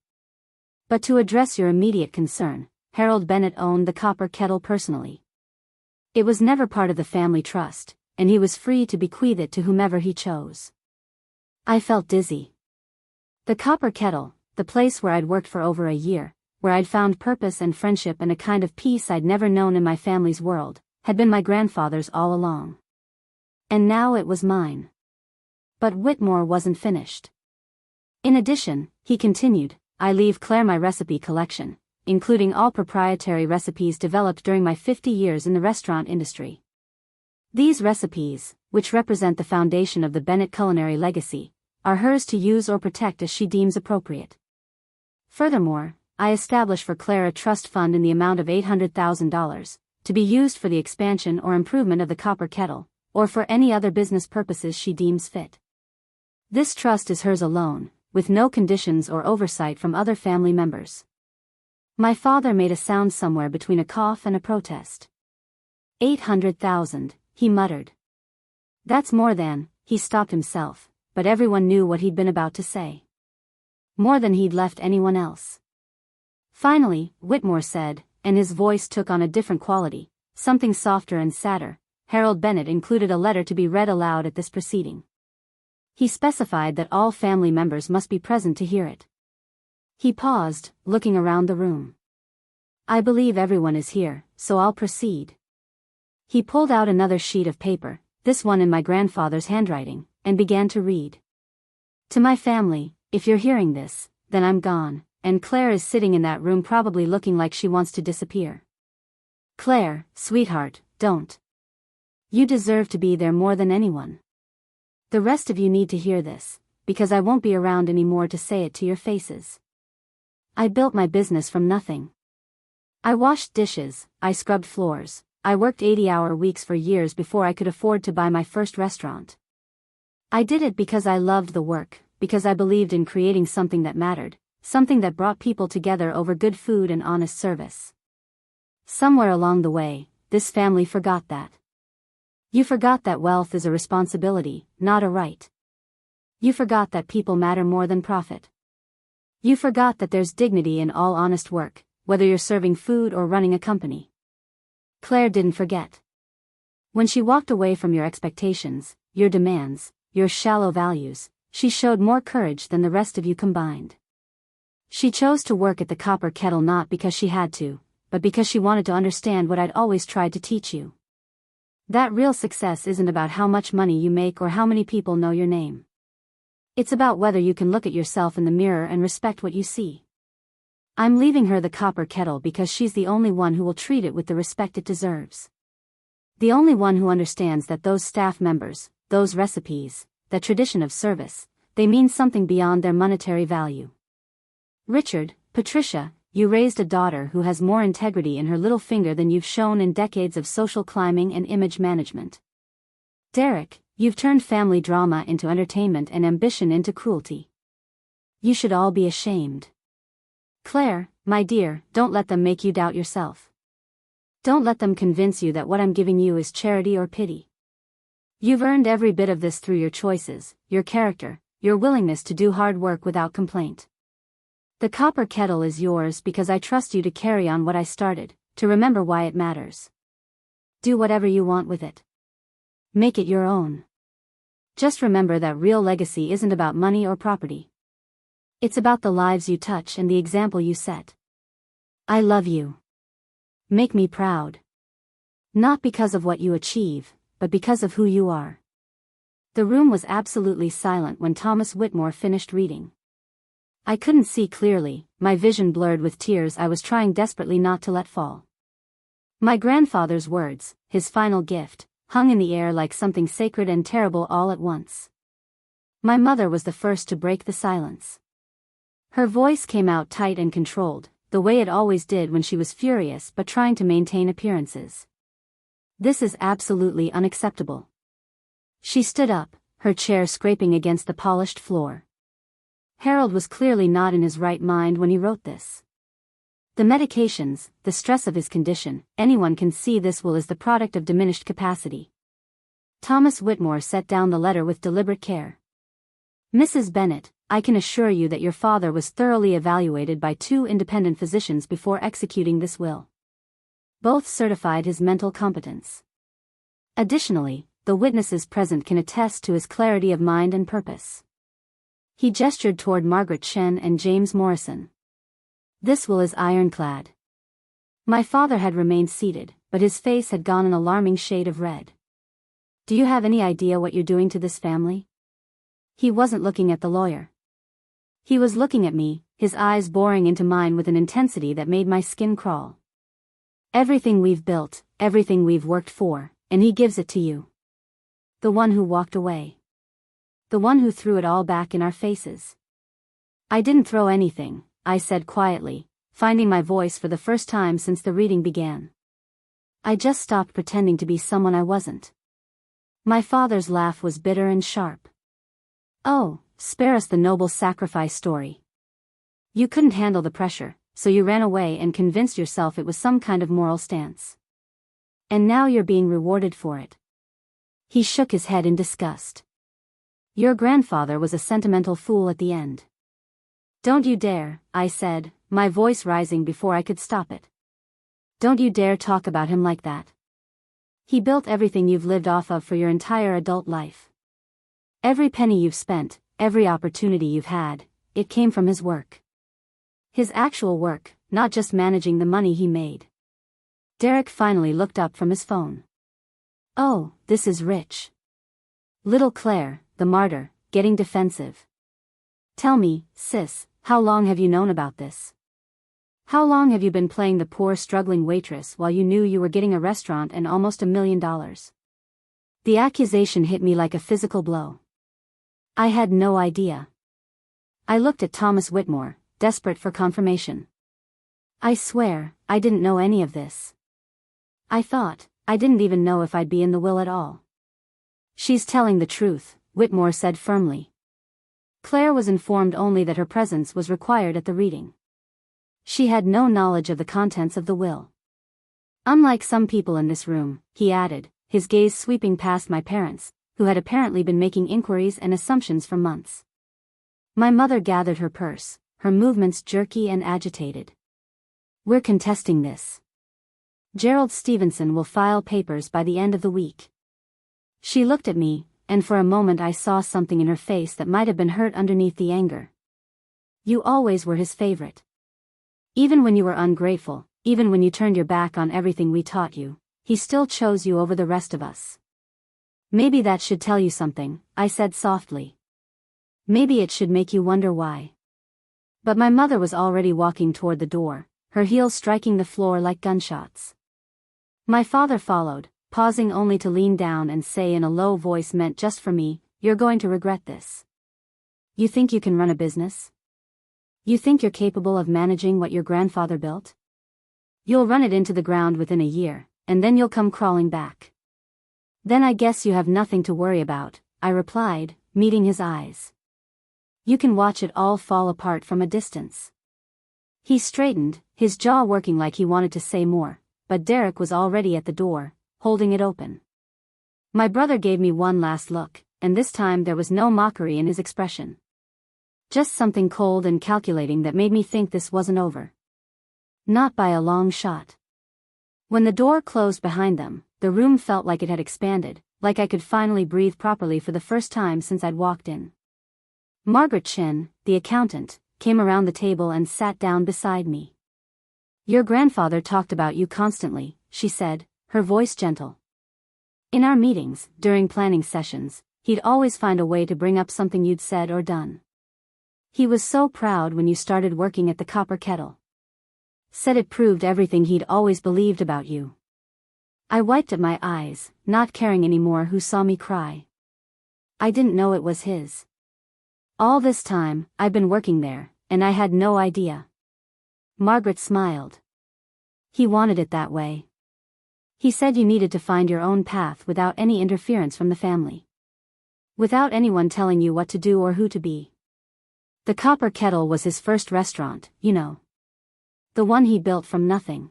But to address your immediate concern, Harold Bennett owned the Copper Kettle personally. It was never part of the family trust, and he was free to bequeath it to whomever he chose." I felt dizzy. The Copper Kettle, the place where I'd worked for over a year, where I'd found purpose and friendship and a kind of peace I'd never known in my family's world, had been my grandfather's all along. And now it was mine. But Whitmore wasn't finished. In addition, he continued, I leave Claire my recipe collection, including all proprietary recipes developed during my 50 years in the restaurant industry. These recipes, which represent the foundation of the Bennett culinary legacy, are hers to use or protect as she deems appropriate. Furthermore, I establish for Claire a trust fund in the amount of $800,000, to be used for the expansion or improvement of the copper kettle, or for any other business purposes she deems fit. This trust is hers alone, with no conditions or oversight from other family members. My father made a sound somewhere between a cough and a protest. 800,000, he muttered. That's more than, he stopped himself, but everyone knew what he'd been about to say. More than he'd left anyone else. Finally, Whitmore said, and his voice took on a different quality, something softer and sadder, Harold Bennett included a letter to be read aloud at this proceeding. He specified that all family members must be present to hear it. He paused, looking around the room. I believe everyone is here, so I'll proceed. He pulled out another sheet of paper, this one in my grandfather's handwriting, and began to read. To my family, if you're hearing this, then I'm gone, and Claire is sitting in that room probably looking like she wants to disappear. Claire, sweetheart, don't. You deserve to be there more than anyone. The rest of you need to hear this, because I won't be around anymore to say it to your faces. I built my business from nothing. I washed dishes, I scrubbed floors, I worked 80-hour weeks for years before I could afford to buy my first restaurant. I did it because I loved the work, because I believed in creating something that mattered, something that brought people together over good food and honest service. Somewhere along the way, this family forgot that. You forgot that wealth is a responsibility, not a right. You forgot that people matter more than profit. You forgot that there's dignity in all honest work, whether you're serving food or running a company. Claire didn't forget. When she walked away from your expectations, your demands, your shallow values, she showed more courage than the rest of you combined. She chose to work at the copper kettle not because she had to, but because she wanted to understand what I'd always tried to teach you. That real success isn't about how much money you make or how many people know your name. It's about whether you can look at yourself in the mirror and respect what you see. I'm leaving her the copper kettle because she's the only one who will treat it with the respect it deserves. The only one who understands that those staff members, those recipes, that tradition of service, they mean something beyond their monetary value. Richard, Patricia, you raised a daughter who has more integrity in her little finger than you've shown in decades of social climbing and image management. Derek, you've turned family drama into entertainment and ambition into cruelty. You should all be ashamed. Claire, my dear, don't let them make you doubt yourself. Don't let them convince you that what I'm giving you is charity or pity. You've earned every bit of this through your choices, your character, your willingness to do hard work without complaint. The copper kettle is yours because I trust you to carry on what I started, to remember why it matters. Do whatever you want with it. Make it your own. Just remember that real legacy isn't about money or property. It's about the lives you touch and the example you set. I love you. Make me proud. Not because of what you achieve, but because of who you are. The room was absolutely silent when Thomas Whitmore finished reading. I couldn't see clearly, my vision blurred with tears I was trying desperately not to let fall. My grandfather's words, his final gift, hung in the air like something sacred and terrible all at once. My mother was the first to break the silence. Her voice came out tight and controlled, the way it always did when she was furious but trying to maintain appearances. This is absolutely unacceptable. She stood up, her chair scraping against the polished floor. Harold was clearly not in his right mind when he wrote this. The medications, the stress of his condition, anyone can see this will is the product of diminished capacity. Thomas Whitmore set down the letter with deliberate care. Mrs. Bennett, I can assure you that your father was thoroughly evaluated by 2 independent physicians before executing this will. Both certified his mental competence. Additionally, the witnesses present can attest to his clarity of mind and purpose. He gestured toward Margaret Chen and James Morrison. This will is ironclad. My father had remained seated, but his face had gone an alarming shade of red. Do you have any idea what you're doing to this family? He wasn't looking at the lawyer. He was looking at me, his eyes boring into mine with an intensity that made my skin crawl. Everything we've built, everything we've worked for, and he gives it to you. The one who walked away. The one who threw it all back in our faces. I didn't throw anything, I said quietly, finding my voice for the first time since the reading began. I just stopped pretending to be someone I wasn't. My father's laugh was bitter and sharp. Oh, spare us the noble sacrifice story. You couldn't handle the pressure, so you ran away and convinced yourself it was some kind of moral stance. And now you're being rewarded for it. He shook his head in disgust. Your grandfather was a sentimental fool at the end. Don't you dare, I said, my voice rising before I could stop it. Don't you dare talk about him like that. He built everything you've lived off of for your entire adult life. Every penny you've spent, every opportunity you've had, it came from his work. His actual work, not just managing the money he made. Derek finally looked up from his phone. Oh, this is rich. Little Claire, the martyr, getting defensive. Tell me, sis, how long have you known about this? How long have you been playing the poor struggling waitress while you knew you were getting a restaurant and almost $1 million? The accusation hit me like a physical blow. I had no idea. I looked at Thomas Whitmore, desperate for confirmation. I swear, I didn't know any of this. I didn't even know if I'd be in the will at all. She's telling the truth, Whitmore said firmly. Claire was informed only that her presence was required at the reading. She had no knowledge of the contents of the will. Unlike some people in this room, he added, his gaze sweeping past my parents, who had apparently been making inquiries and assumptions for months. My mother gathered her purse, her movements jerky and agitated. We're contesting this. Gerald Stevenson will file papers by the end of the week. She looked at me, and for a moment I saw something in her face that might have been hurt underneath the anger. You always were his favorite. Even when you were ungrateful, even when you turned your back on everything we taught you, he still chose you over the rest of us. Maybe that should tell you something, I said softly. Maybe it should make you wonder why. But my mother was already walking toward the door, her heels striking the floor like gunshots. My father followed, pausing only to lean down and say in a low voice meant just for me, you're going to regret this. You think you can run a business? You think you're capable of managing what your grandfather built? You'll run it into the ground within a year, and then you'll come crawling back. Then I guess you have nothing to worry about, I replied, meeting his eyes. You can watch it all fall apart from a distance. He straightened, his jaw working like he wanted to say more, but Derek was already at the door, holding it open. My brother gave me one last look, and this time there was no mockery in his expression. Just something cold and calculating that made me think this wasn't over. Not by a long shot. When the door closed behind them, the room felt like it had expanded, like I could finally breathe properly for the first time since I'd walked in. Margaret Chin, the accountant, came around the table and sat down beside me. Your grandfather talked about you constantly, she said, her voice gentle. In our meetings, during planning sessions, he'd always find a way to bring up something you'd said or done. He was so proud when you started working at the Copper Kettle. Said it proved everything he'd always believed about you. I wiped at my eyes, not caring anymore who saw me cry. I didn't know it was his. All this time, I'd been working there, and I had no idea. Margaret smiled. He wanted it that way. He said you needed to find your own path without any interference from the family. Without anyone telling you what to do or who to be. The Copper Kettle was his first restaurant, you know. The one he built from nothing.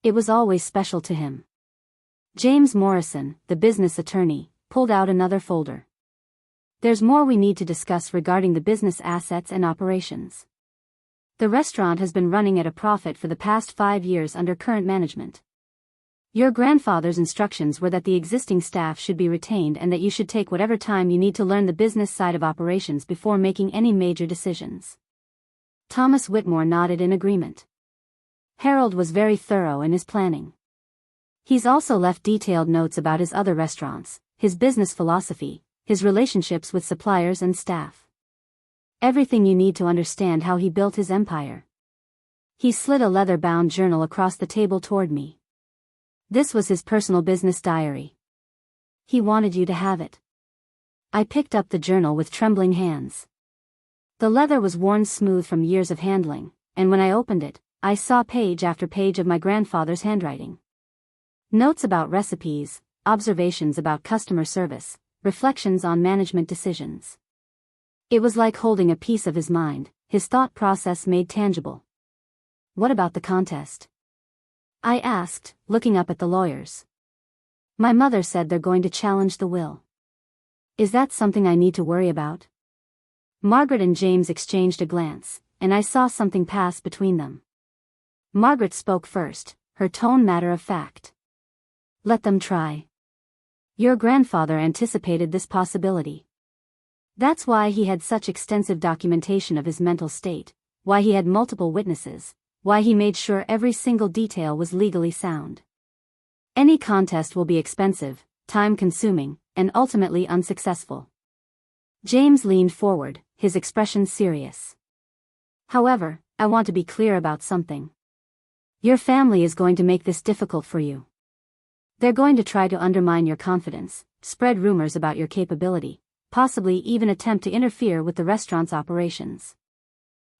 It was always special to him. James Morrison, the business attorney, pulled out another folder. There's more we need to discuss regarding the business assets and operations. The restaurant has been running at a profit for the past 5 years under current management. Your grandfather's instructions were that the existing staff should be retained and that you should take whatever time you need to learn the business side of operations before making any major decisions. Thomas Whitmore nodded in agreement. Harold was very thorough in his planning. He's also left detailed notes about his other restaurants, his business philosophy, his relationships with suppliers and staff. Everything you need to understand how he built his empire. He slid a leather-bound journal across the table toward me. This was his personal business diary. He wanted you to have it. I picked up the journal with trembling hands. The leather was worn smooth from years of handling, and when I opened it, I saw page after page of my grandfather's handwriting. Notes about recipes, observations about customer service, reflections on management decisions. It was like holding a piece of his mind, his thought process made tangible. What about the contest? I asked, looking up at the lawyers. My mother said they're going to challenge the will. Is that something I need to worry about? Margaret and James exchanged a glance, and I saw something pass between them. Margaret spoke first, her tone matter of fact. Let them try. Your grandfather anticipated this possibility. That's why he had such extensive documentation of his mental state, why he had multiple witnesses, why he made sure every single detail was legally sound. Any contest will be expensive, time-consuming, and ultimately unsuccessful. James leaned forward, his expression serious. However, I want to be clear about something. Your family is going to make this difficult for you. They're going to try to undermine your confidence, spread rumors about your capability, possibly even attempt to interfere with the restaurant's operations.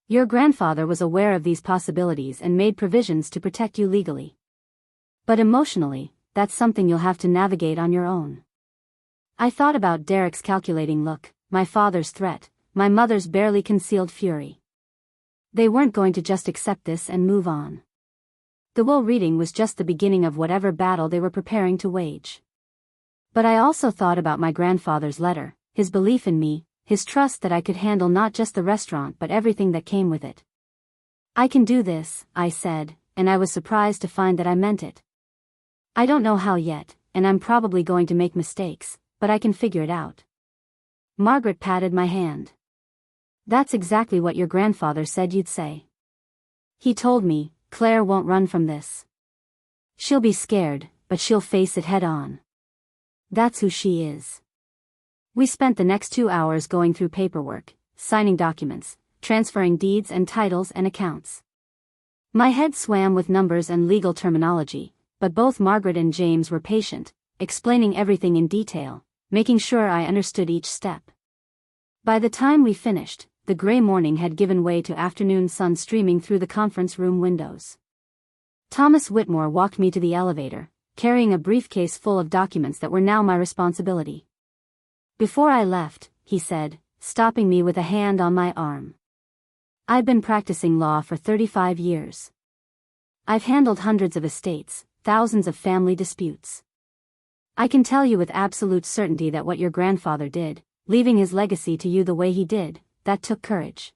Your grandfather was aware of these possibilities and made provisions to protect you legally. But emotionally, that's something you'll have to navigate on your own. I thought about Derek's calculating look, my father's threat, my mother's barely concealed fury. They weren't going to just accept this and move on. The will reading was just the beginning of whatever battle they were preparing to wage. But I also thought about my grandfather's letter, his belief in me, his trust that I could handle not just the restaurant but everything that came with it. I can do this, I said, and I was surprised to find that I meant it. I don't know how yet, and I'm probably going to make mistakes, but I can figure it out. Margaret patted my hand. That's exactly what your grandfather said you'd say. He told me, Claire won't run from this. She'll be scared, but she'll face it head on. That's who she is. We spent the next 2 hours going through paperwork, signing documents, transferring deeds and titles and accounts. My head swam with numbers and legal terminology, but both Margaret and James were patient, explaining everything in detail, making sure I understood each step. By the time we finished, the gray morning had given way to afternoon sun streaming through the conference room windows. Thomas Whitmore walked me to the elevator, carrying a briefcase full of documents that were now my responsibility. Before I left, he said, stopping me with a hand on my arm. I've been practicing law for 35 years. I've handled hundreds of estates, thousands of family disputes. I can tell you with absolute certainty that what your grandfather did, leaving his legacy to you the way he did, that took courage.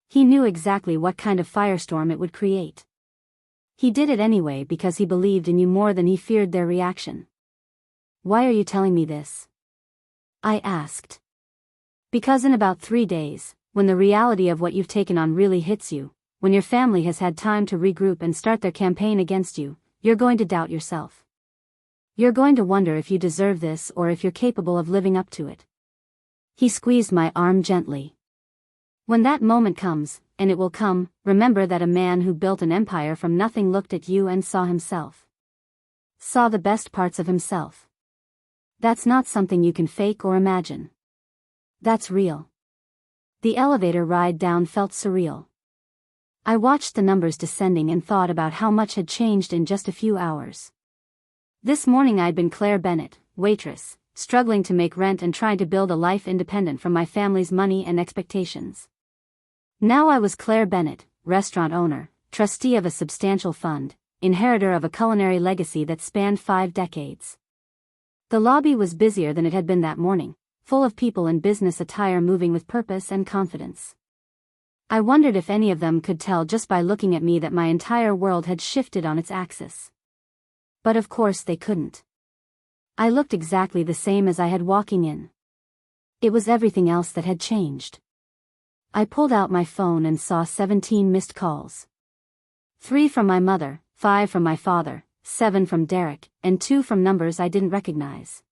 He knew exactly what kind of firestorm it would create. He did it anyway because he believed in you more than he feared their reaction. Why are you telling me this? I asked. Because in about 3 days, when the reality of what you've taken on really hits you, when your family has had time to regroup and start their campaign against you, you're going to doubt yourself. You're going to wonder if you deserve this or if you're capable of living up to it. He squeezed my arm gently. When that moment comes, and it will come, remember that a man who built an empire from nothing looked at you and saw himself. Saw the best parts of himself. That's not something you can fake or imagine. That's real. The elevator ride down felt surreal. I watched the numbers descending and thought about how much had changed in just a few hours. This morning I'd been Claire Bennett, waitress, struggling to make rent and trying to build a life independent from my family's money and expectations. Now I was Claire Bennett, restaurant owner, trustee of a substantial fund, inheritor of a culinary legacy that spanned 5 decades. The lobby was busier than it had been that morning, full of people in business attire moving with purpose and confidence. I wondered if any of them could tell just by looking at me that my entire world had shifted on its axis. But of course they couldn't. I looked exactly the same as I had walking in. It was everything else that had changed. I pulled out my phone and saw 17 missed calls. 3 from my mother, 5 from my father, 7 from Derek, and 2 from numbers I didn't recognize.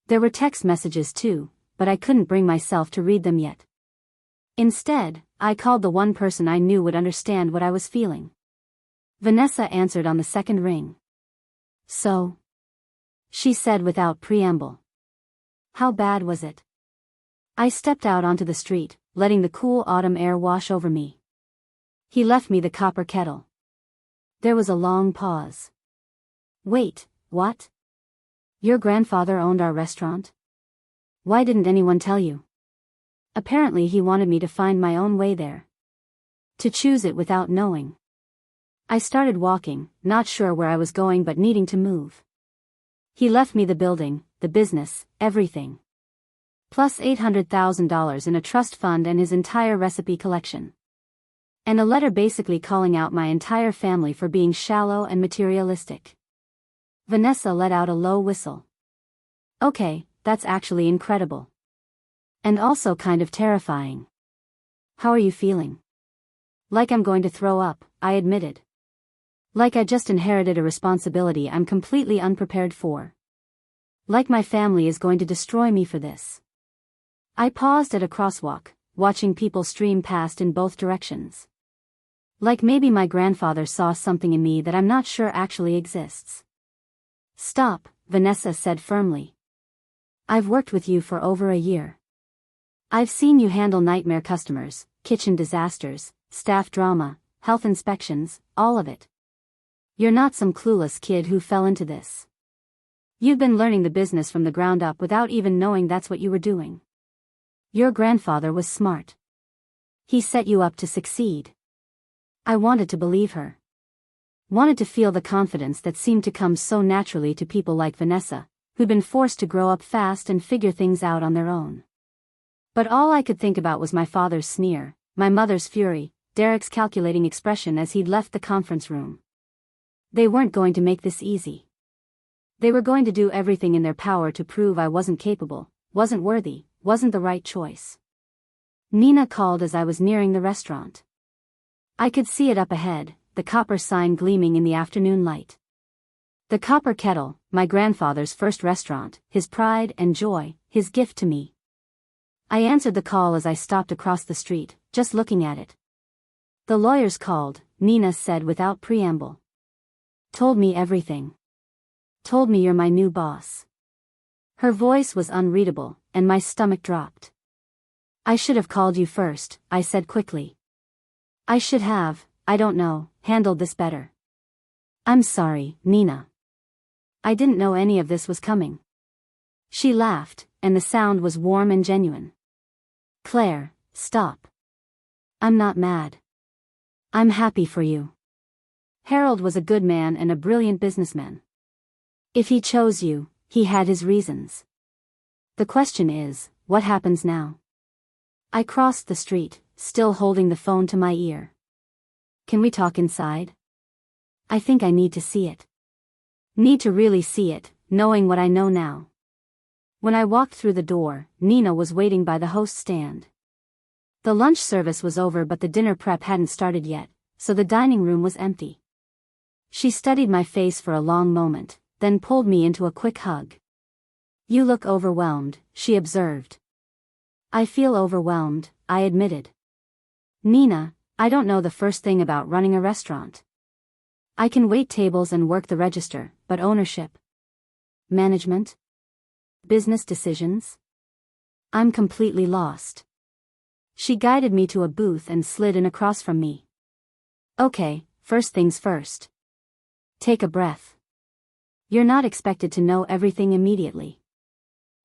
There were text messages too, but I couldn't bring myself to read them yet. Instead, I called the one person I knew would understand what I was feeling. Vanessa answered on the second ring. "So?" she said without preamble. "How bad was it?" I stepped out onto the street, letting the cool autumn air wash over me. "He left me the copper kettle." There was a long pause. "Wait, what? Your grandfather owned our restaurant? Why didn't anyone tell you?" "Apparently he wanted me to find my own way there. To choose it without knowing." I started walking, not sure where I was going but needing to move. "He left me the building, the business, everything. Plus $800,000 in a trust fund and his entire recipe collection. And a letter basically calling out my entire family for being shallow and materialistic." Vanessa let out a low whistle. "Okay, that's actually incredible. And also kind of terrifying. How are you feeling?" "Like I'm going to throw up," I admitted. "Like I just inherited a responsibility I'm completely unprepared for. Like my family is going to destroy me for this." I paused at a crosswalk, watching people stream past in both directions. Like maybe my grandfather saw something in me that I'm not sure actually exists. "Stop," Vanessa said firmly. "I've worked with you for over a year. I've seen you handle nightmare customers, kitchen disasters, staff drama, health inspections, all of it. You're not some clueless kid who fell into this. You've been learning the business from the ground up without even knowing that's what you were doing. Your grandfather was smart. He set you up to succeed." I wanted to believe her. Wanted to feel the confidence that seemed to come so naturally to people like Vanessa, who'd been forced to grow up fast and figure things out on their own. But all I could think about was my father's sneer, my mother's fury, Derek's calculating expression as he'd left the conference room. They weren't going to make this easy. They were going to do everything in their power to prove I wasn't capable, wasn't worthy, wasn't the right choice. Nina called as I was nearing the restaurant. I could see it up ahead, the copper sign gleaming in the afternoon light. The Copper Kettle, my grandfather's first restaurant, his pride and joy, his gift to me. I answered the call as I stopped across the street, just looking at it. "The lawyers called," Nina said without preamble. "Told me everything. Told me you're my new boss." Her voice was unreadable, and my stomach dropped. "I should have called you first," I said quickly. "I should have, I don't know, handled this better. I'm sorry, Nina. I didn't know any of this was coming." She laughed, and the sound was warm and genuine. "Claire, stop. I'm not mad. I'm happy for you. Harold was a good man and a brilliant businessman. If he chose you, he had his reasons. The question is, what happens now?" I crossed the street, still holding the phone to my ear. "Can we talk inside? I think I need to see it. Need to really see it, knowing what I know now." When I walked through the door, Nina was waiting by the host stand. The lunch service was over but the dinner prep hadn't started yet, so the dining room was empty. She studied my face for a long moment, then pulled me into a quick hug. "You look overwhelmed," she observed. "I feel overwhelmed," I admitted. "Nina, I don't know the first thing about running a restaurant. I can wait tables and work the register, but ownership? Management? Business decisions? I'm completely lost." She guided me to a booth and slid in across from me. "Okay, first things first. Take a breath. You're not expected to know everything immediately.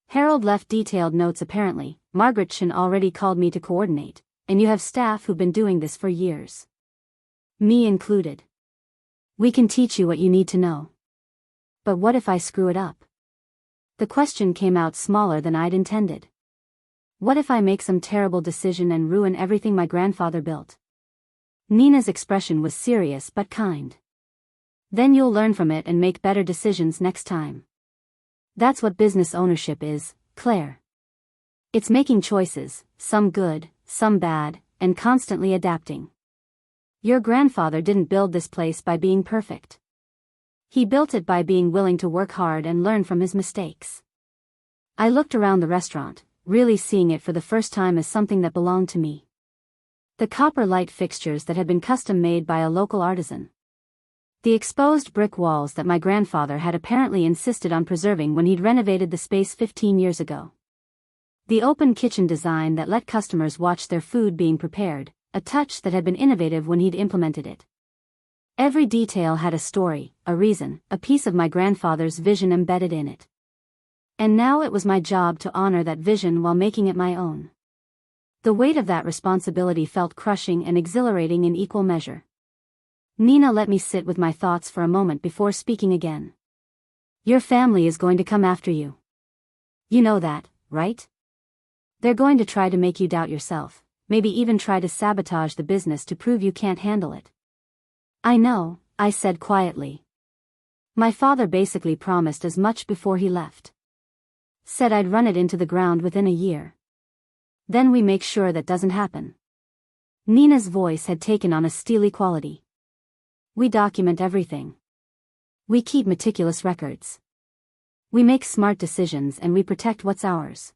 Harold left detailed notes apparently, Margaret Chen already called me to coordinate, and you have staff who've been doing this for years. Me included. We can teach you what you need to know. But what if I screw it up?" The question came out smaller than I'd intended. What if I make some terrible decision and ruin everything my grandfather built? Nina's expression was serious but kind. "Then you'll learn from it and make better decisions next time. That's what business ownership is, Claire. It's making choices, some good, some bad, and constantly adapting. Your grandfather didn't build this place by being perfect. He built it by being willing to work hard and learn from his mistakes. I looked around the restaurant, really seeing it for the first time as something that belonged to me. The copper light fixtures that had been custom-made by a local artisan. The exposed brick walls that my grandfather had apparently insisted on preserving when he'd renovated the space 15 years ago. The open kitchen design that let customers watch their food being prepared, a touch that had been innovative when he'd implemented it. Every detail had a story, a reason, a piece of my grandfather's vision embedded in it. And now it was my job to honor that vision while making it my own. The weight of that responsibility felt crushing and exhilarating in equal measure. Nina let me sit with my thoughts for a moment before speaking again. Your family is going to come after you. You know that, right? They're going to try to make you doubt yourself, maybe even try to sabotage the business to prove you can't handle it. I know, I said quietly. My father basically promised as much before he left. Said I'd run it into the ground within a year. Then we make sure that doesn't happen. Nina's voice had taken on a steely quality. We document everything. We keep meticulous records. We make smart decisions and we protect what's ours.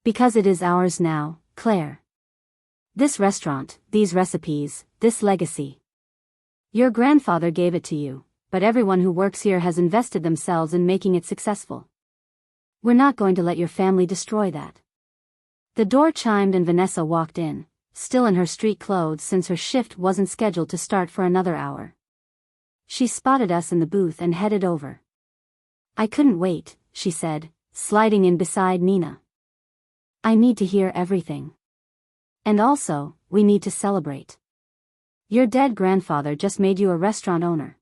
Because it is ours now, Claire. This restaurant, these recipes, this legacy. Your grandfather gave it to you, but everyone who works here has invested themselves in making it successful. We're not going to let your family destroy that. The door chimed and Vanessa walked in, still in her street clothes since her shift wasn't scheduled to start for another hour. She spotted us in the booth and headed over. I couldn't wait, she said, sliding in beside Nina. I need to hear everything. And also, we need to celebrate. Your dead grandfather just made you a restaurant owner.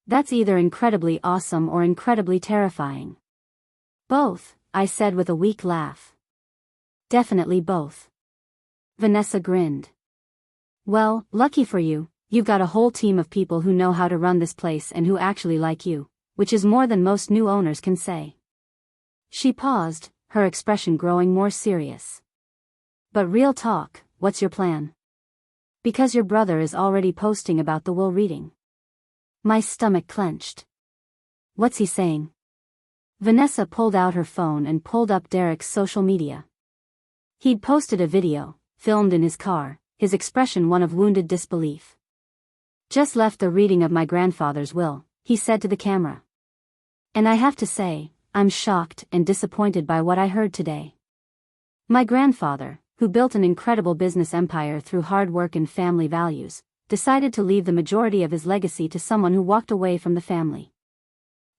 That's either incredibly awesome or incredibly terrifying. Both, I said with a weak laugh. Definitely both. Vanessa grinned. Well, lucky for you, you've got a whole team of people who know how to run this place and who actually like you, which is more than most new owners can say. She paused, her expression growing more serious. But real talk, what's your plan? Because your brother is already posting about the will reading. My stomach clenched. What's he saying? Vanessa pulled out her phone and pulled up Derek's social media. He'd posted a video, filmed in his car, his expression one of wounded disbelief. Just left the reading of my grandfather's will, he said to the camera. And I have to say, I'm shocked and disappointed by what I heard today. My grandfather, who built an incredible business empire through hard work and family values, decided to leave the majority of his legacy to someone who walked away from the family.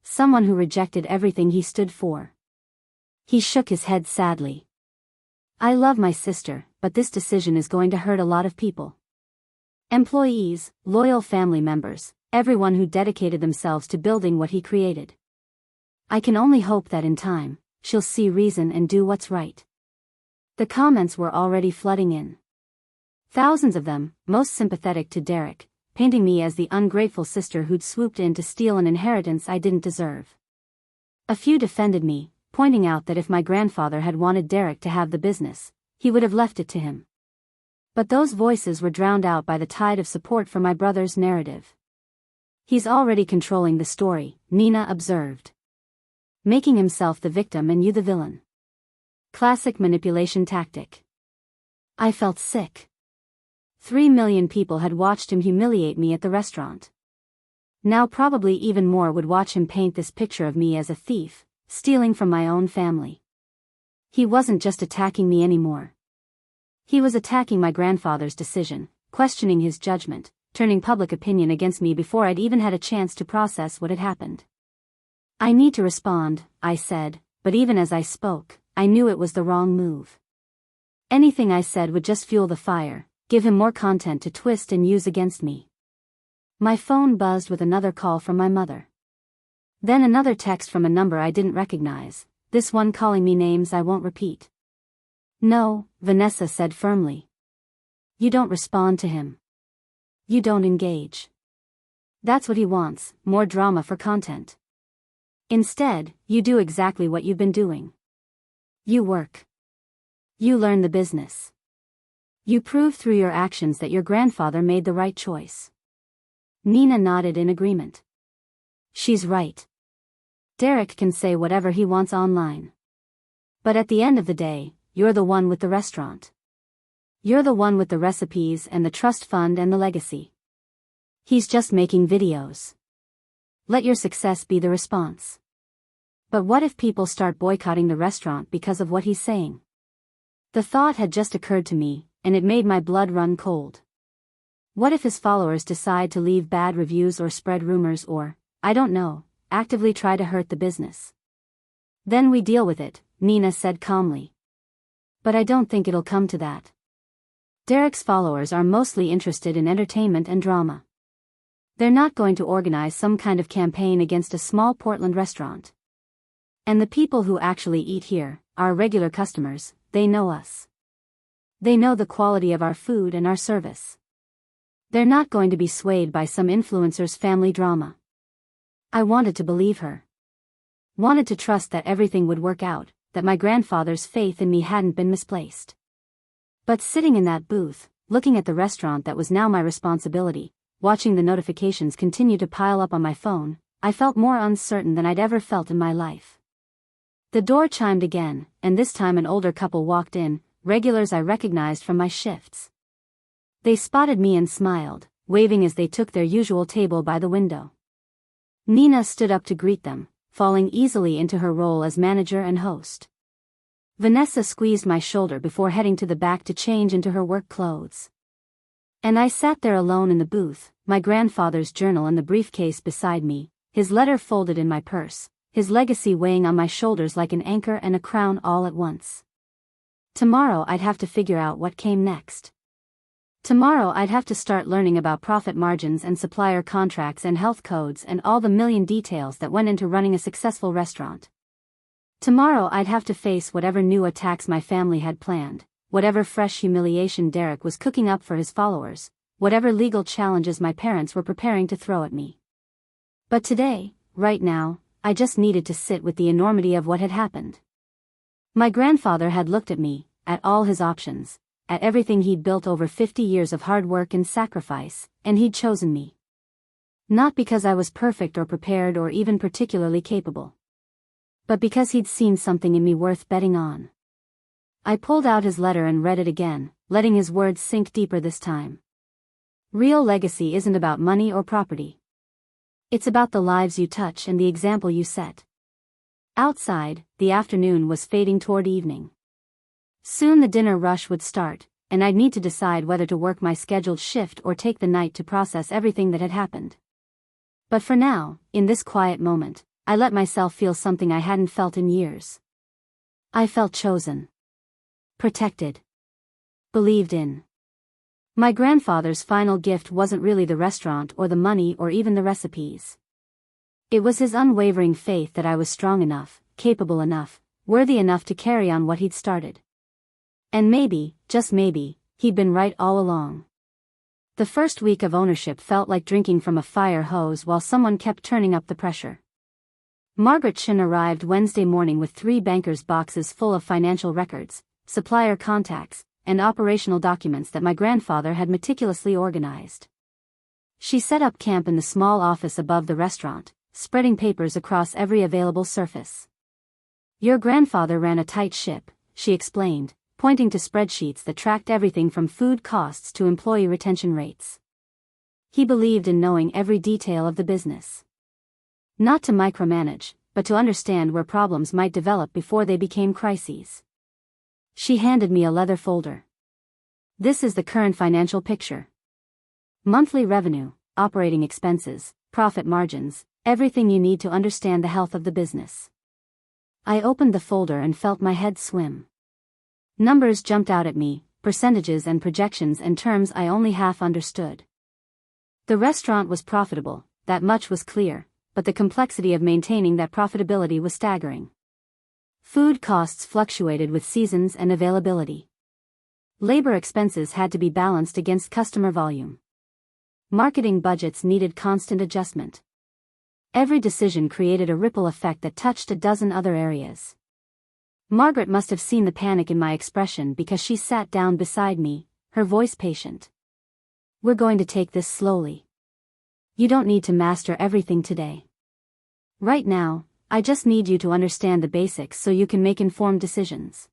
Someone who rejected everything he stood for. He shook his head sadly. I love my sister, but this decision is going to hurt a lot of people. Employees, loyal family members, everyone who dedicated themselves to building what he created. I can only hope that in time, she'll see reason and do what's right. The comments were already flooding in. Thousands of them, most sympathetic to Derek, painting me as the ungrateful sister who'd swooped in to steal an inheritance I didn't deserve. A few defended me, pointing out that if my grandfather had wanted Derek to have the business, he would have left it to him. But those voices were drowned out by the tide of support for my brother's narrative. He's already controlling the story, Nina observed. Making himself the victim and you the villain. Classic manipulation tactic. I felt sick. 3 million people had watched him humiliate me at the restaurant. Now probably even more would watch him paint this picture of me as a thief, stealing from my own family. He wasn't just attacking me anymore. He was attacking my grandfather's decision, questioning his judgment, turning public opinion against me before I'd even had a chance to process what had happened. I need to respond, I said, but even as I spoke, I knew it was the wrong move. Anything I said would just fuel the fire, give him more content to twist and use against me. My phone buzzed with another call from my mother. Then another text from a number I didn't recognize, this one calling me names I won't repeat. No, Vanessa said firmly. You don't respond to him. You don't engage. That's what he wants, more drama for content. Instead, you do exactly what you've been doing. You work. You learn the business. You prove through your actions that your grandfather made the right choice. Nina nodded in agreement. She's right. Derek can say whatever he wants online. But at the end of the day, you're the one with the restaurant. You're the one with the recipes and the trust fund and the legacy. He's just making videos. Let your success be the response. But what if people start boycotting the restaurant because of what he's saying? The thought had just occurred to me, and it made my blood run cold. What if his followers decide to leave bad reviews or spread rumors or, I don't know, actively try to hurt the business? Then we deal with it, Nina said calmly. But I don't think it'll come to that. Derek's followers are mostly interested in entertainment and drama. They're not going to organize some kind of campaign against a small Portland restaurant. And the people who actually eat here, our regular customers, they know us. They know the quality of our food and our service. They're not going to be swayed by some influencer's family drama. I wanted to believe her. Wanted to trust that everything would work out, that my grandfather's faith in me hadn't been misplaced. But sitting in that booth, looking at the restaurant that was now my responsibility, watching the notifications continue to pile up on my phone, I felt more uncertain than I'd ever felt in my life. The door chimed again, and this time an older couple walked in, regulars I recognized from my shifts. They spotted me and smiled, waving as they took their usual table by the window. Nina stood up to greet them, falling easily into her role as manager and host. Vanessa squeezed my shoulder before heading to the back to change into her work clothes. And I sat there alone in the booth, my grandfather's journal in the briefcase beside me, his letter folded in my purse, his legacy weighing on my shoulders like an anchor and a crown all at once. Tomorrow I'd have to figure out what came next. Tomorrow I'd have to start learning about profit margins and supplier contracts and health codes and all the million details that went into running a successful restaurant. Tomorrow I'd have to face whatever new attacks my family had planned, whatever fresh humiliation Derek was cooking up for his followers, whatever legal challenges my parents were preparing to throw at me. But today, right now, I just needed to sit with the enormity of what had happened. My grandfather had looked at me, at all his options, at everything he'd built over 50 years of hard work and sacrifice, and he'd chosen me. Not because I was perfect or prepared or even particularly capable. But because he'd seen something in me worth betting on. I pulled out his letter and read it again, letting his words sink deeper this time. Real legacy isn't about money or property. It's about the lives you touch and the example you set. Outside, the afternoon was fading toward evening. Soon the dinner rush would start, and I'd need to decide whether to work my scheduled shift or take the night to process everything that had happened. But for now, in this quiet moment, I let myself feel something I hadn't felt in years. I felt chosen. Protected. Believed in. My grandfather's final gift wasn't really the restaurant or the money or even the recipes. It was his unwavering faith that I was strong enough, capable enough, worthy enough to carry on what he'd started. And maybe, just maybe, he'd been right all along. The first week of ownership felt like drinking from a fire hose while someone kept turning up the pressure. Margaret Chin arrived Wednesday morning with 3 bankers' boxes full of financial records, supplier contacts, and operational documents that my grandfather had meticulously organized. She set up camp in the small office above the restaurant, spreading papers across every available surface. Your grandfather ran a tight ship, she explained, pointing to spreadsheets that tracked everything from food costs to employee retention rates. He believed in knowing every detail of the business. Not to micromanage, but to understand where problems might develop before they became crises. She handed me a leather folder. This is the current financial picture. Monthly revenue, operating expenses, profit margins, everything you need to understand the health of the business. I opened the folder and felt my head swim. Numbers jumped out at me, percentages and projections and terms I only half understood. The restaurant was profitable, that much was clear, but the complexity of maintaining that profitability was staggering. Food costs fluctuated with seasons and availability. Labor expenses had to be balanced against customer volume. Marketing budgets needed constant adjustment. Every decision created a ripple effect that touched a dozen other areas. Margaret must have seen the panic in my expression because she sat down beside me, her voice patient. We're going to take this slowly. You don't need to master everything today. Right now, I just need you to understand the basics so you can make informed decisions.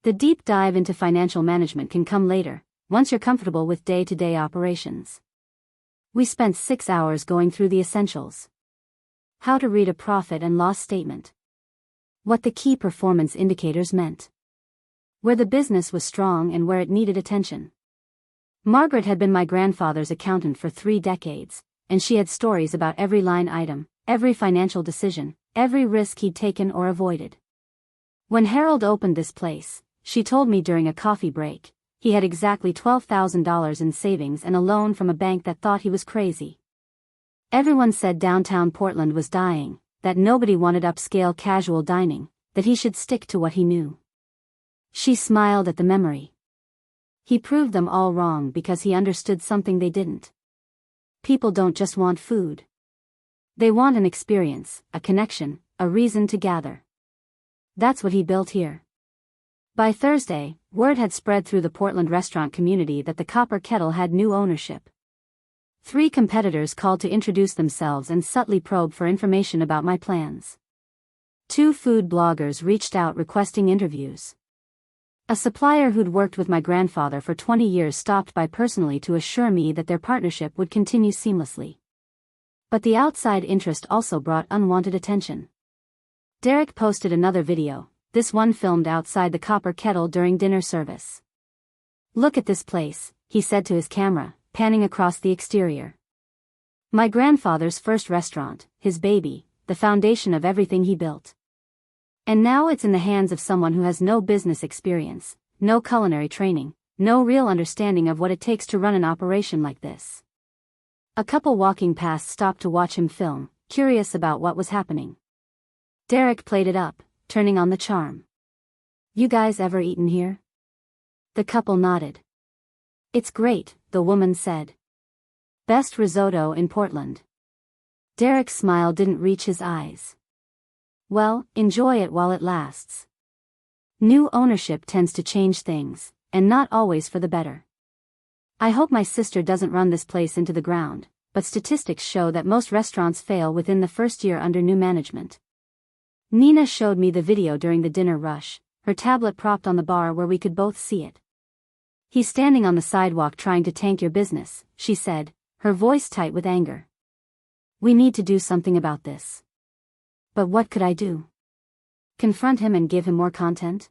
The deep dive into financial management can come later, once you're comfortable with day-to-day operations. We spent 6 hours going through the essentials. How to read a profit and loss statement. What the key performance indicators meant. Where the business was strong and where it needed attention. Margaret had been my grandfather's accountant for 3 decades, and she had stories about every line item, every financial decision, every risk he'd taken or avoided. When Harold opened this place, she told me during a coffee break, he had exactly $12,000 in savings and a loan from a bank that thought he was crazy. Everyone said downtown Portland was dying, that nobody wanted upscale casual dining, that he should stick to what he knew. She smiled at the memory. He proved them all wrong because he understood something they didn't. People don't just want food. They want an experience, a connection, a reason to gather. That's what he built here. By Thursday, word had spread through the Portland restaurant community that the Copper Kettle had new ownership. 3 competitors called to introduce themselves and subtly probe for information about my plans. 2 food bloggers reached out requesting interviews. A supplier who'd worked with my grandfather for 20 years stopped by personally to assure me that their partnership would continue seamlessly. But the outside interest also brought unwanted attention. Derek posted another video, this one filmed outside the Copper Kettle during dinner service. "Look at this place," he said to his camera, panning across the exterior. My grandfather's first restaurant, his baby, the foundation of everything he built. And now it's in the hands of someone who has no business experience, no culinary training, no real understanding of what it takes to run an operation like this. A couple walking past stopped to watch him film, curious about what was happening. Derek played it up, turning on the charm. "You guys ever eaten here?" The couple nodded. "It's great," the woman said. "Best risotto in Portland." Derek's smile didn't reach his eyes. "Well, enjoy it while it lasts. New ownership tends to change things, and not always for the better. I hope my sister doesn't run this place into the ground, but statistics show that most restaurants fail within the first year under new management." Nina showed me the video during the dinner rush, her tablet propped on the bar where we could both see it. "He's standing on the sidewalk trying to tank your business," she said, her voice tight with anger. "We need to do something about this." But what could I do? Confront him and give him more content?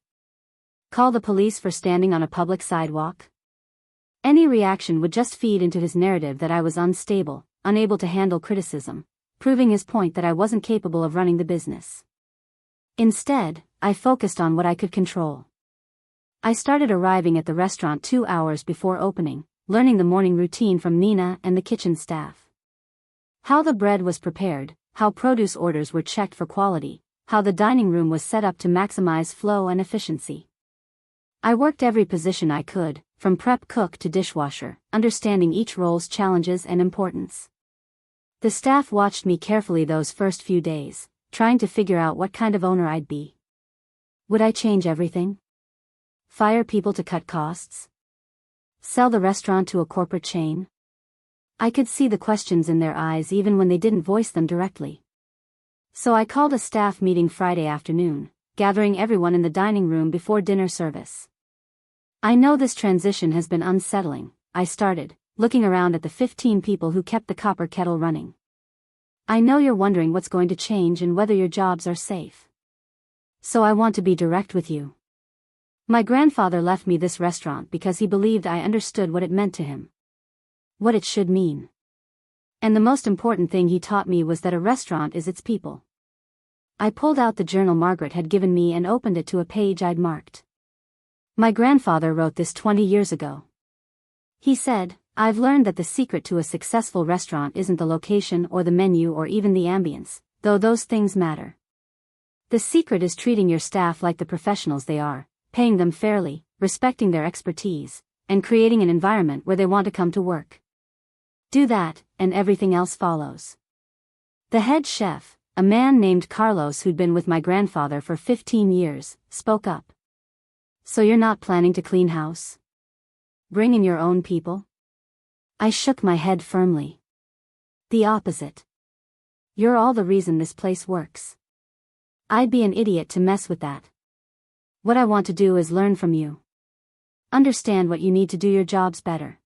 Call the police for standing on a public sidewalk? Any reaction would just feed into his narrative that I was unstable, unable to handle criticism, proving his point that I wasn't capable of running the business. Instead, I focused on what I could control. I started arriving at the restaurant 2 hours before opening, learning the morning routine from Nina and the kitchen staff. How the bread was prepared, how produce orders were checked for quality, how the dining room was set up to maximize flow and efficiency. I worked every position I could, from prep cook to dishwasher, understanding each role's challenges and importance. The staff watched me carefully those first few days, trying to figure out what kind of owner I'd be. Would I change everything? Fire people to cut costs? Sell the restaurant to a corporate chain? I could see the questions in their eyes even when they didn't voice them directly. So I called a staff meeting Friday afternoon, gathering everyone in the dining room before dinner service. "I know this transition has been unsettling," I started, looking around at the 15 people who kept the Copper Kettle running. "I know you're wondering what's going to change and whether your jobs are safe. So I want to be direct with you. My grandfather left me this restaurant because he believed I understood what it meant to him. What it should mean. And the most important thing he taught me was that a restaurant is its people." I pulled out the journal Margaret had given me and opened it to a page I'd marked. My grandfather wrote this 20 years ago. He said, "I've learned that the secret to a successful restaurant isn't the location or the menu or even the ambience, though those things matter. The secret is treating your staff like the professionals they are, paying them fairly, respecting their expertise, and creating an environment where they want to come to work. Do that, and everything else follows." The head chef, a man named Carlos who'd been with my grandfather for 15 years, spoke up. "So you're not planning to clean house?" Bring in your own people? I shook my head firmly. The opposite. You're all the reason this place works. I'd be an idiot to mess with that. What I want to do is learn from you. Understand what you need to do your jobs better.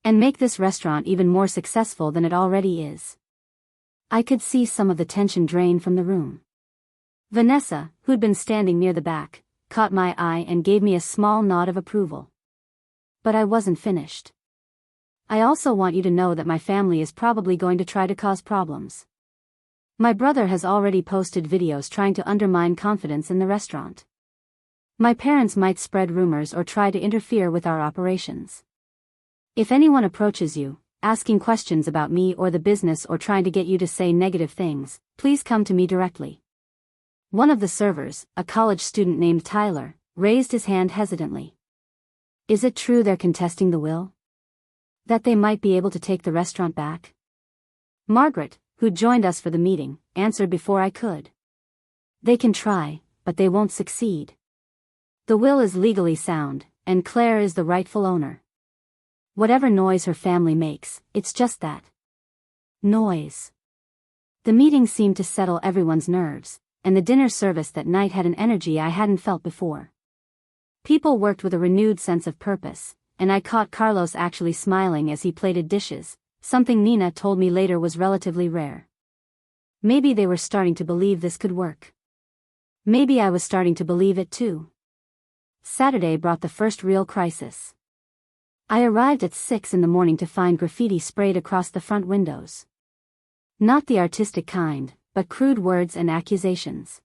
And make this restaurant even more successful than it already is. I could see some of the tension drain from the room. Vanessa, who'd been standing near the back, caught my eye and gave me a small nod of approval. But I wasn't finished. I also want you to know that my family is probably going to try to cause problems. My brother has already posted videos trying to undermine confidence in the restaurant. My parents might spread rumors or try to interfere with our operations. If anyone approaches you, asking questions about me or the business or trying to get you to say negative things, please come to me directly. One of the servers, a college student named Tyler, raised his hand hesitantly. Is it true they're contesting the will? That they might be able to take the restaurant back? Margaret, who joined us for the meeting, answered before I could. They can try, but they won't succeed. The will is legally sound, and Claire is the rightful owner. Whatever noise her family makes, it's just that. Noise. The meeting seemed to settle everyone's nerves, and the dinner service that night had an energy I hadn't felt before. People worked with a renewed sense of purpose, and I caught Carlos actually smiling as he plated dishes, something Nina told me later was relatively rare. Maybe they were starting to believe this could work. Maybe I was starting to believe it too. Saturday brought the first real crisis. I arrived at 6 in the morning to find graffiti sprayed across the front windows. Not the artistic kind, but crude words and accusations.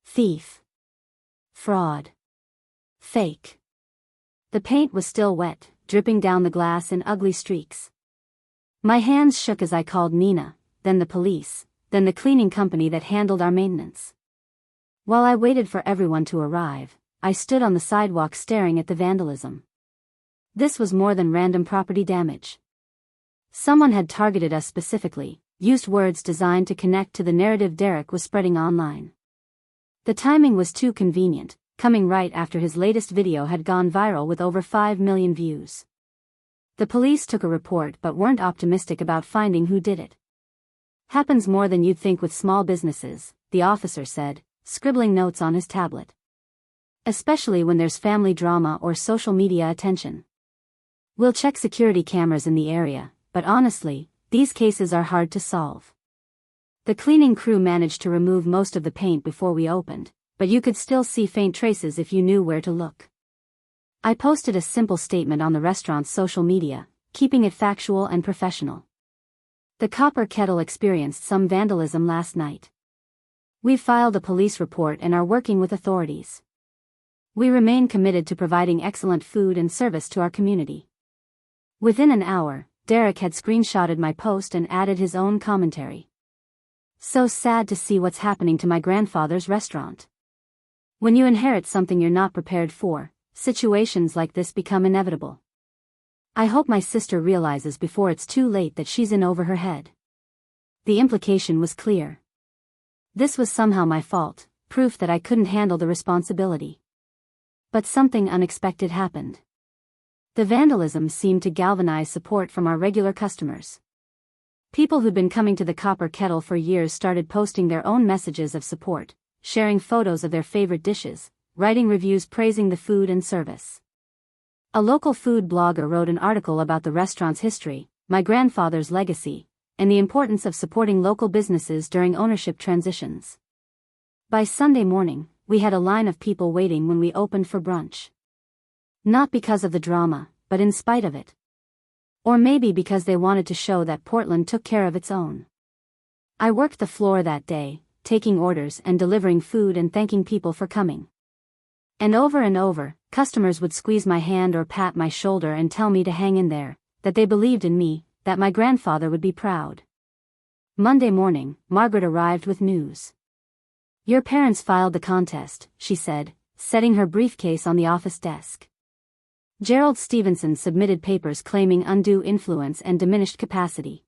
Thief. Fraud. Fake. The paint was still wet, dripping down the glass in ugly streaks. My hands shook as I called Nina, then the police, then the cleaning company that handled our maintenance. While I waited for everyone to arrive, I stood on the sidewalk staring at the vandalism. This was more than random property damage. Someone had targeted us specifically, used words designed to connect to the narrative Derek was spreading online. The timing was too convenient, coming right after his latest video had gone viral with over 5 million views. The police took a report but weren't optimistic about finding who did it. Happens more than you'd think with small businesses, the officer said, scribbling notes on his tablet. Especially when there's family drama or social media attention. We'll check security cameras in the area, but honestly, these cases are hard to solve. The cleaning crew managed to remove most of the paint before we opened, but you could still see faint traces if you knew where to look. I posted a simple statement on the restaurant's social media, keeping it factual and professional. The Copper Kettle experienced some vandalism last night. We've filed a police report and are working with authorities. We remain committed to providing excellent food and service to our community. Within an hour, Derek had screenshotted my post and added his own commentary. So sad to see what's happening to my grandfather's restaurant. When you inherit something you're not prepared for, situations like this become inevitable. I hope my sister realizes before it's too late that she's in over her head. The implication was clear. This was somehow my fault, proof that I couldn't handle the responsibility. But something unexpected happened. The vandalism seemed to galvanize support from our regular customers. People who'd been coming to the Copper Kettle for years started posting their own messages of support, sharing photos of their favorite dishes, writing reviews praising the food and service. A local food blogger wrote an article about the restaurant's history, my grandfather's legacy, and the importance of supporting local businesses during ownership transitions. By Sunday morning, we had a line of people waiting when we opened for brunch. Not because of the drama, but in spite of it. Or maybe because they wanted to show that Portland took care of its own. I worked the floor that day, taking orders and delivering food and thanking people for coming. And over, customers would squeeze my hand or pat my shoulder and tell me to hang in there, that they believed in me, that my grandfather would be proud. Monday morning, Margaret arrived with news. Your parents filed the contest, she said, setting her briefcase on the office desk. Gerald Stevenson submitted papers claiming undue influence and diminished capacity.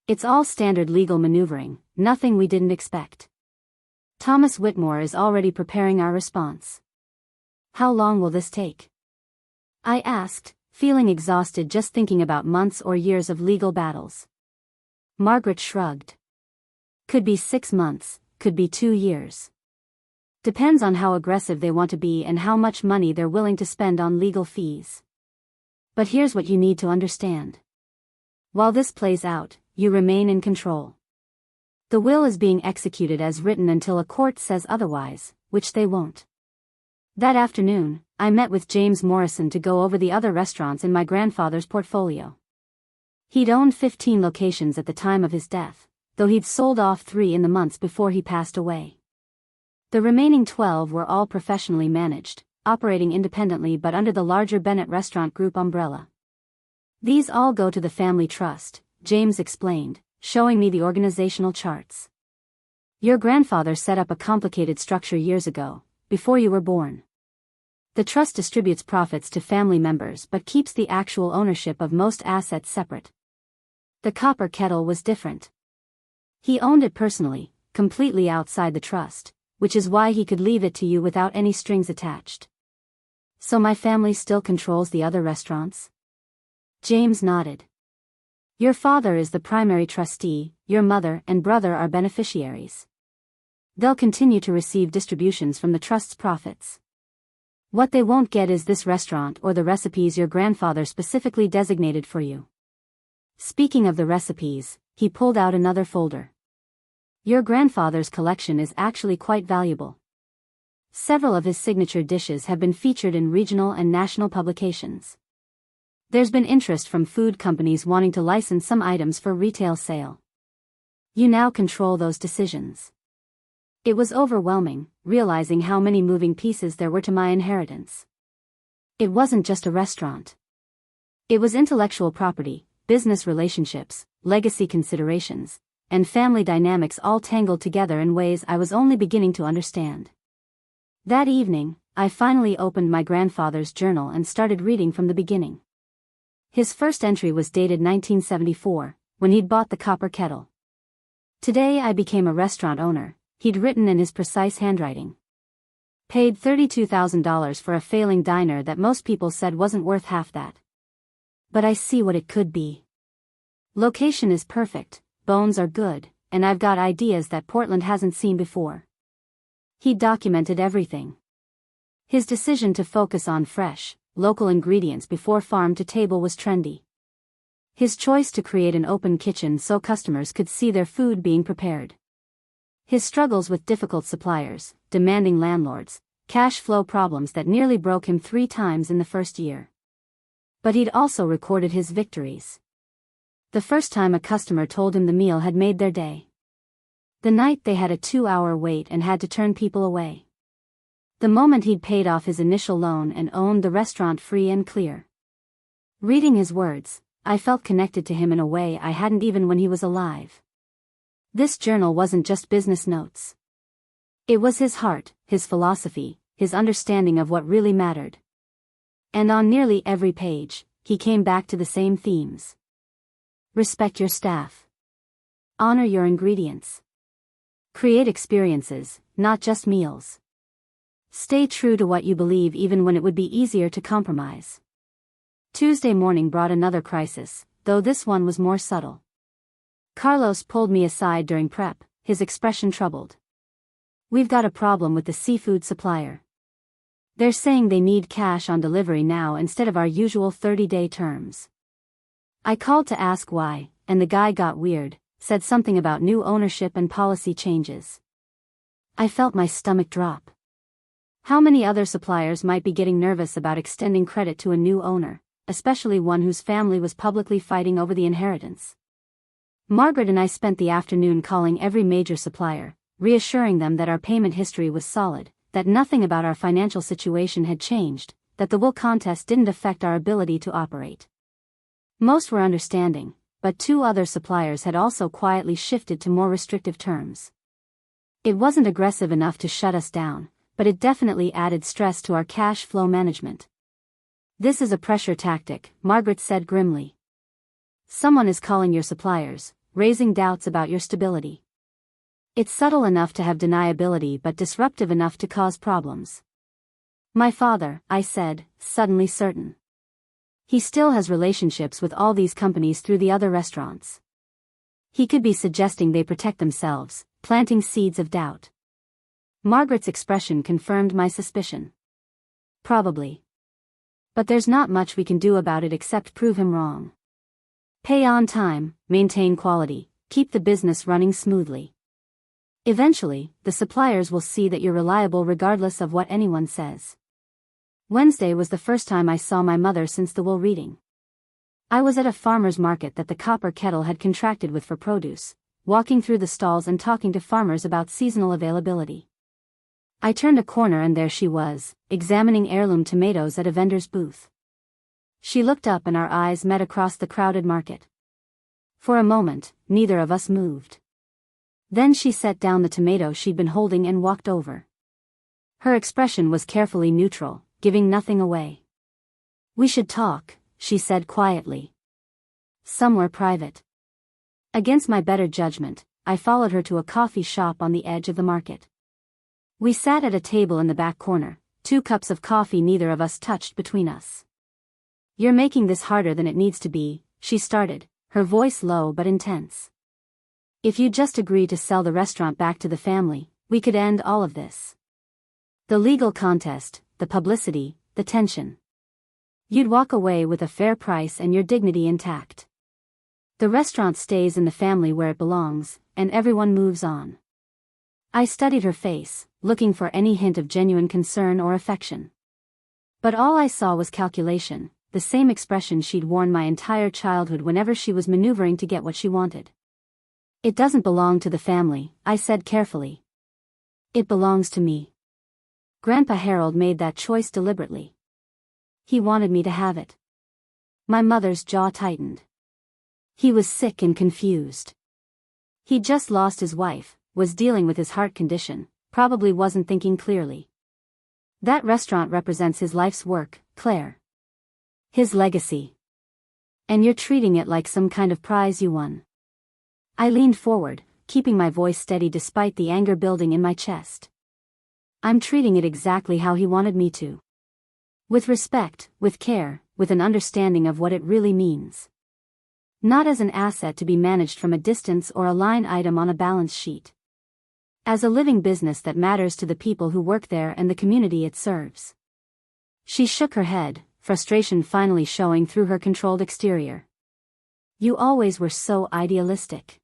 It's all standard legal maneuvering, nothing we didn't expect. Thomas Whitmore is already preparing our response. How long will this take? I asked, feeling exhausted just thinking about months or years of legal battles. Margaret shrugged. Could be 6 months, could be 2 years. Depends on how aggressive they want to be and how much money they're willing to spend on legal fees. But here's what you need to understand. While this plays out, you remain in control. The will is being executed as written until a court says otherwise, which they won't. That afternoon, I met with James Morrison to go over the other restaurants in my grandfather's portfolio. He'd owned 15 locations at the time of his death, though he'd sold off 3 in the months before he passed away. The remaining 12 were all professionally managed, operating independently but under the larger Bennett Restaurant Group umbrella. These all go to the family trust, James explained, showing me the organizational charts. Your grandfather set up a complicated structure years ago, before you were born. The trust distributes profits to family members but keeps the actual ownership of most assets separate. The copper kettle was different. He owned it personally, completely outside the trust, which is why he could leave it to you without any strings attached. So my family still controls the other restaurants? James nodded. Your father is the primary trustee, your mother and brother are beneficiaries. They'll continue to receive distributions from the trust's profits. What they won't get is this restaurant or the recipes your grandfather specifically designated for you. Speaking of the recipes, he pulled out another folder. Your grandfather's collection is actually quite valuable. Several of his signature dishes have been featured in regional and national publications. There's been interest from food companies wanting to license some items for retail sale. You now control those decisions. It was overwhelming, realizing how many moving pieces there were to my inheritance. It wasn't just a restaurant. It was intellectual property, business relationships, legacy considerations, and family dynamics all tangled together in ways I was only beginning to understand. That evening, I finally opened my grandfather's journal and started reading from the beginning. His first entry was dated 1974, when he'd bought the copper kettle. Today I became a restaurant owner, he'd written in his precise handwriting. Paid $32,000 for a failing diner that most people said wasn't worth half that. But I see what it could be. Location is perfect, bones are good, and I've got ideas that Portland hasn't seen before. He documented everything. His decision to focus on fresh, local ingredients before farm to table was trendy. His choice to create an open kitchen so customers could see their food being prepared. His struggles with difficult suppliers, demanding landlords, cash flow problems that nearly broke him 3 times in the first year. But he'd also recorded his victories. The first time a customer told him the meal had made their day. The night they had a 2-hour wait and had to turn people away. The moment he'd paid off his initial loan and owned the restaurant free and clear. Reading his words, I felt connected to him in a way I hadn't even when he was alive. This journal wasn't just business notes. It was his heart, his philosophy, his understanding of what really mattered. And on nearly every page, he came back to the same themes. Respect your staff. Honor your ingredients. Create experiences, not just meals. Stay true to what you believe even when it would be easier to compromise. Tuesday morning brought another crisis, though this one was more subtle. Carlos pulled me aside during prep, his expression troubled. We've got a problem with the seafood supplier. They're saying they need cash on delivery now instead of our usual 30-day terms. I called to ask why, and the guy got weird, said something about new ownership and policy changes. I felt my stomach drop. How many other suppliers might be getting nervous about extending credit to a new owner, especially one whose family was publicly fighting over the inheritance? Margaret and I spent the afternoon calling every major supplier, reassuring them that our payment history was solid, that nothing about our financial situation had changed, that the will contest didn't affect our ability to operate. Most were understanding, but 2 other suppliers had also quietly shifted to more restrictive terms. It wasn't aggressive enough to shut us down, but it definitely added stress to our cash flow management. This is a pressure tactic, Margaret said grimly. Someone is calling your suppliers, raising doubts about your stability. It's subtle enough to have deniability but disruptive enough to cause problems. My father, I said, suddenly certain. He still has relationships with all these companies through the other restaurants. He could be suggesting they protect themselves, planting seeds of doubt. Margaret's expression confirmed my suspicion. Probably. But there's not much we can do about it except prove him wrong. Pay on time, maintain quality, keep the business running smoothly. Eventually, the suppliers will see that you're reliable regardless of what anyone says. Wednesday was the first time I saw my mother since the will reading. I was at a farmer's market that the Copper Kettle had contracted with for produce, walking through the stalls and talking to farmers about seasonal availability. I turned a corner and there she was, examining heirloom tomatoes at a vendor's booth. She looked up and our eyes met across the crowded market. For a moment, neither of us moved. Then she set down the tomato she'd been holding and walked over. Her expression was carefully neutral, giving nothing away. "We should talk," she said quietly. "Somewhere private." Against my better judgment, I followed her to a coffee shop on the edge of the market. We sat at a table in the back corner, 2 cups of coffee neither of us touched between us. "You're making this harder than it needs to be," she started, her voice low but intense. "If you just agree to sell the restaurant back to the family, we could end all of this. The legal contest, the publicity, the tension. You'd walk away with a fair price and your dignity intact. The restaurant stays in the family where it belongs, and everyone moves on." I studied her face, looking for any hint of genuine concern or affection. But all I saw was calculation, the same expression she'd worn my entire childhood whenever she was maneuvering to get what she wanted. "It doesn't belong to the family," I said carefully. "It belongs to me. Grandpa Harold made that choice deliberately. He wanted me to have it." My mother's jaw tightened. He was sick and confused. He'd just lost his wife, was dealing with his heart condition, probably wasn't thinking clearly. That restaurant represents his life's work, Claire. His legacy. And you're treating it like some kind of prize you won. I leaned forward, keeping my voice steady despite the anger building in my chest. "I'm treating it exactly how he wanted me to. With respect, with care, with an understanding of what it really means. Not as an asset to be managed from a distance or a line item on a balance sheet. As a living business that matters to the people who work there and the community it serves." She shook her head, frustration finally showing through her controlled exterior. "You always were so idealistic.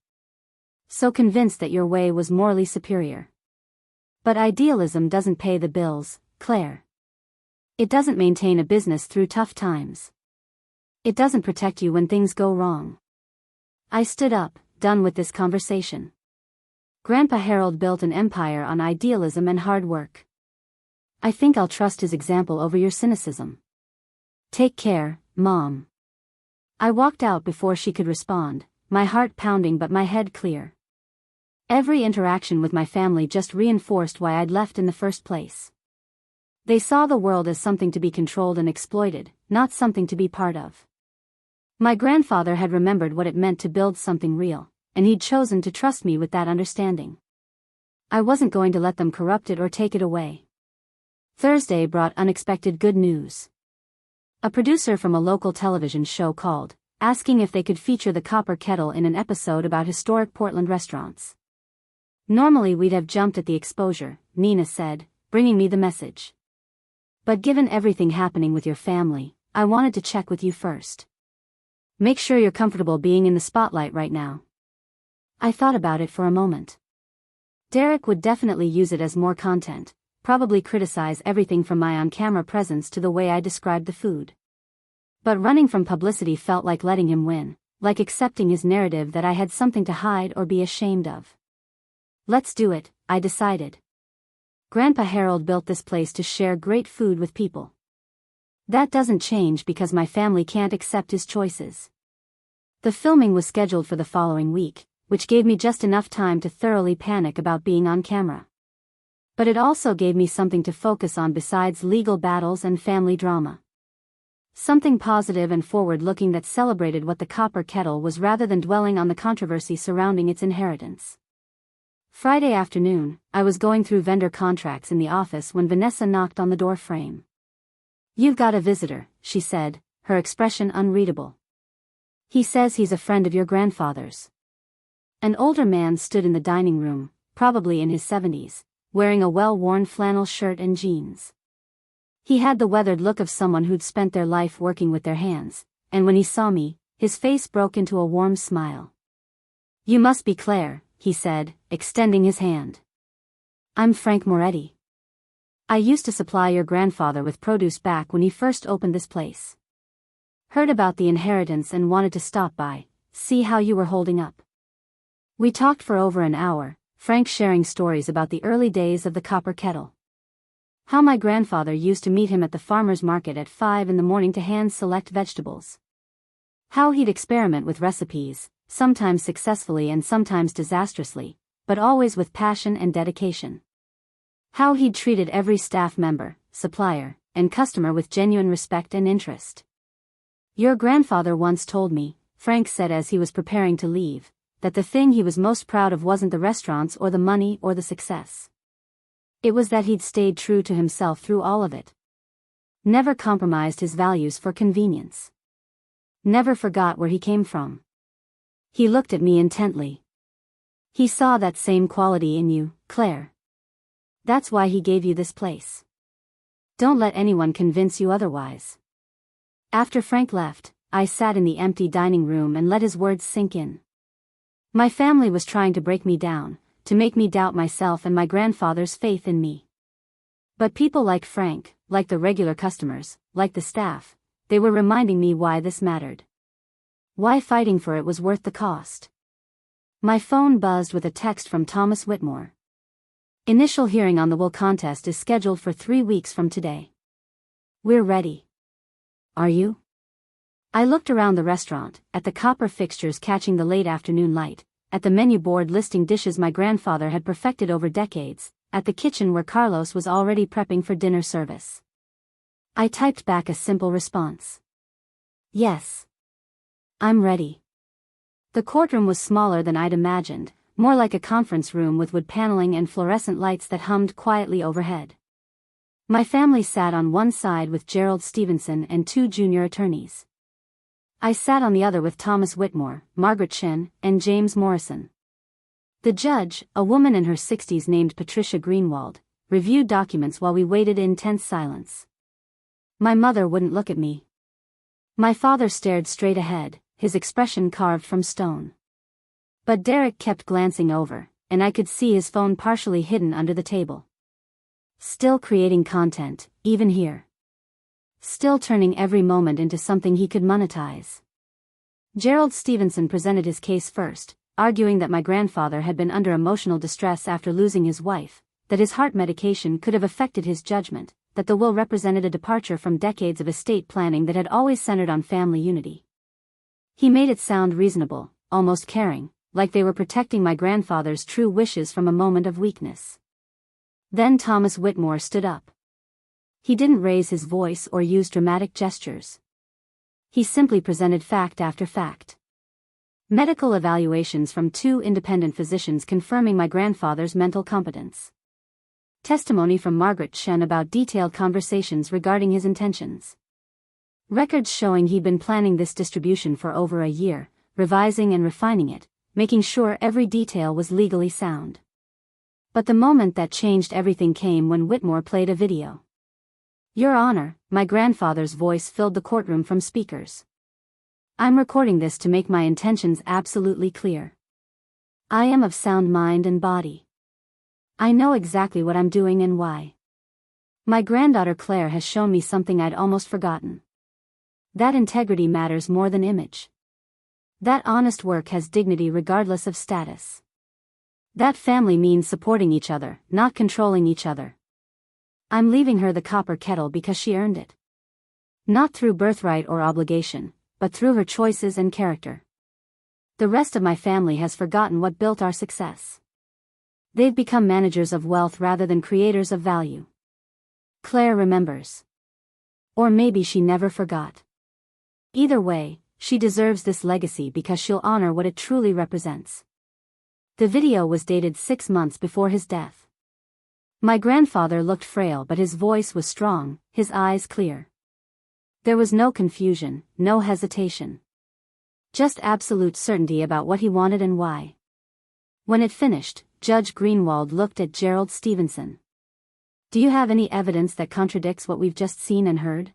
So convinced that your way was morally superior. But idealism doesn't pay the bills, Claire. It doesn't maintain a business through tough times. It doesn't protect you when things go wrong." I stood up, done with this conversation. Grandpa Harold built an empire on idealism and hard work. I think I'll trust his example over your cynicism. Take care, Mom. I walked out before she could respond, my heart pounding but my head clear. Every interaction with my family just reinforced why I'd left in the first place. They saw the world as something to be controlled and exploited, not something to be part of. My grandfather had remembered what it meant to build something real, and he'd chosen to trust me with that understanding. I wasn't going to let them corrupt it or take it away. Thursday brought unexpected good news. A producer from a local television show called, asking if they could feature the Copper Kettle in an episode about historic Portland restaurants. Normally we'd have jumped at the exposure, Nina said, bringing me the message. But given everything happening with your family, I wanted to check with you first. Make sure you're comfortable being in the spotlight right now. I thought about it for a moment. Derek would definitely use it as more content, probably criticize everything from my on-camera presence to the way I described the food. But running from publicity felt like letting him win, like accepting his narrative that I had something to hide or be ashamed of. Let's do it, I decided. Grandpa Harold built this place to share great food with people. That doesn't change because my family can't accept his choices. The filming was scheduled for the following week, which gave me just enough time to thoroughly panic about being on camera. But it also gave me something to focus on besides legal battles and family drama. Something positive and forward-looking that celebrated what the Copper Kettle was rather than dwelling on the controversy surrounding its inheritance. Friday afternoon, I was going through vendor contracts in the office when Vanessa knocked on the door frame. "You've got a visitor," she said, her expression unreadable. "He says he's a friend of your grandfather's." An older man stood in the dining room, probably in his 70s, wearing a well-worn flannel shirt and jeans. He had the weathered look of someone who'd spent their life working with their hands, and when he saw me, his face broke into a warm smile. "You must be Claire," he said, extending his hand. "I'm Frank Moretti. I used to supply your grandfather with produce back when he first opened this place. Heard about the inheritance and wanted to stop by, see how you were holding up." We talked for over an hour, Frank sharing stories about the early days of the copper kettle. How my grandfather used to meet him at the farmer's market at 5 in the morning to hand-select vegetables. How he'd experiment with recipes, sometimes successfully and sometimes disastrously, but always with passion and dedication. How he'd treated every staff member, supplier, and customer with genuine respect and interest. "Your grandfather once told me," Frank said as he was preparing to leave, "that the thing he was most proud of wasn't the restaurants or the money or the success. It was that he'd stayed true to himself through all of it. Never compromised his values for convenience. Never forgot where he came from." He looked at me intently. "He saw that same quality in you, Claire. That's why he gave you this place. Don't let anyone convince you otherwise." After Frank left, I sat in the empty dining room and let his words sink in. My family was trying to break me down, to make me doubt myself and my grandfather's faith in me. But people like Frank, like the regular customers, like the staff, they were reminding me why this mattered. Why fighting for it was worth the cost. My phone buzzed with a text from Thomas Whitmore. "Initial hearing on the will contest is scheduled for 3 weeks from today. We're ready. Are you?" I looked around the restaurant, at the copper fixtures catching the late afternoon light, at the menu board listing dishes my grandfather had perfected over decades, at the kitchen where Carlos was already prepping for dinner service. I typed back a simple response. "Yes. I'm ready." The courtroom was smaller than I'd imagined, more like a conference room with wood paneling and fluorescent lights that hummed quietly overhead. My family sat on one side with Gerald Stevenson and 2 junior attorneys. I sat on the other with Thomas Whitmore, Margaret Chen, and James Morrison. The judge, a woman in her 60s named Patricia Greenwald, reviewed documents while we waited in tense silence. My mother wouldn't look at me. My father stared straight ahead, his expression carved from stone. But Derek kept glancing over, and I could see his phone partially hidden under the table. Still creating content, even here. Still turning every moment into something he could monetize. Gerald Stevenson presented his case first, arguing that my grandfather had been under emotional distress after losing his wife, that his heart medication could have affected his judgment, that the will represented a departure from decades of estate planning that had always centered on family unity. He made it sound reasonable, almost caring, like they were protecting my grandfather's true wishes from a moment of weakness. Then Thomas Whitmore stood up. He didn't raise his voice or use dramatic gestures. He simply presented fact after fact. Medical evaluations from 2 independent physicians confirming my grandfather's mental competence. Testimony from Margaret Chen about detailed conversations regarding his intentions. Records showing he'd been planning this distribution for over a year, revising and refining it, making sure every detail was legally sound. But the moment that changed everything came when Whitmore played a video. "Your Honor," my grandfather's voice filled the courtroom from speakers. "I'm recording this to make my intentions absolutely clear. I am of sound mind and body. I know exactly what I'm doing and why. My granddaughter Claire has shown me something I'd almost forgotten. That integrity matters more than image. That honest work has dignity regardless of status. That family means supporting each other, not controlling each other. I'm leaving her the copper kettle because she earned it. Not through birthright or obligation, but through her choices and character. The rest of my family has forgotten what built our success. They've become managers of wealth rather than creators of value. Claire remembers. Or maybe she never forgot. Either way, she deserves this legacy because she'll honor what it truly represents." The video was dated 6 months before his death. My grandfather looked frail but his voice was strong, his eyes clear. There was no confusion, no hesitation. Just absolute certainty about what he wanted and why. When it finished, Judge Greenwald looked at Gerald Stevenson. "Do you have any evidence that contradicts what we've just seen and heard?"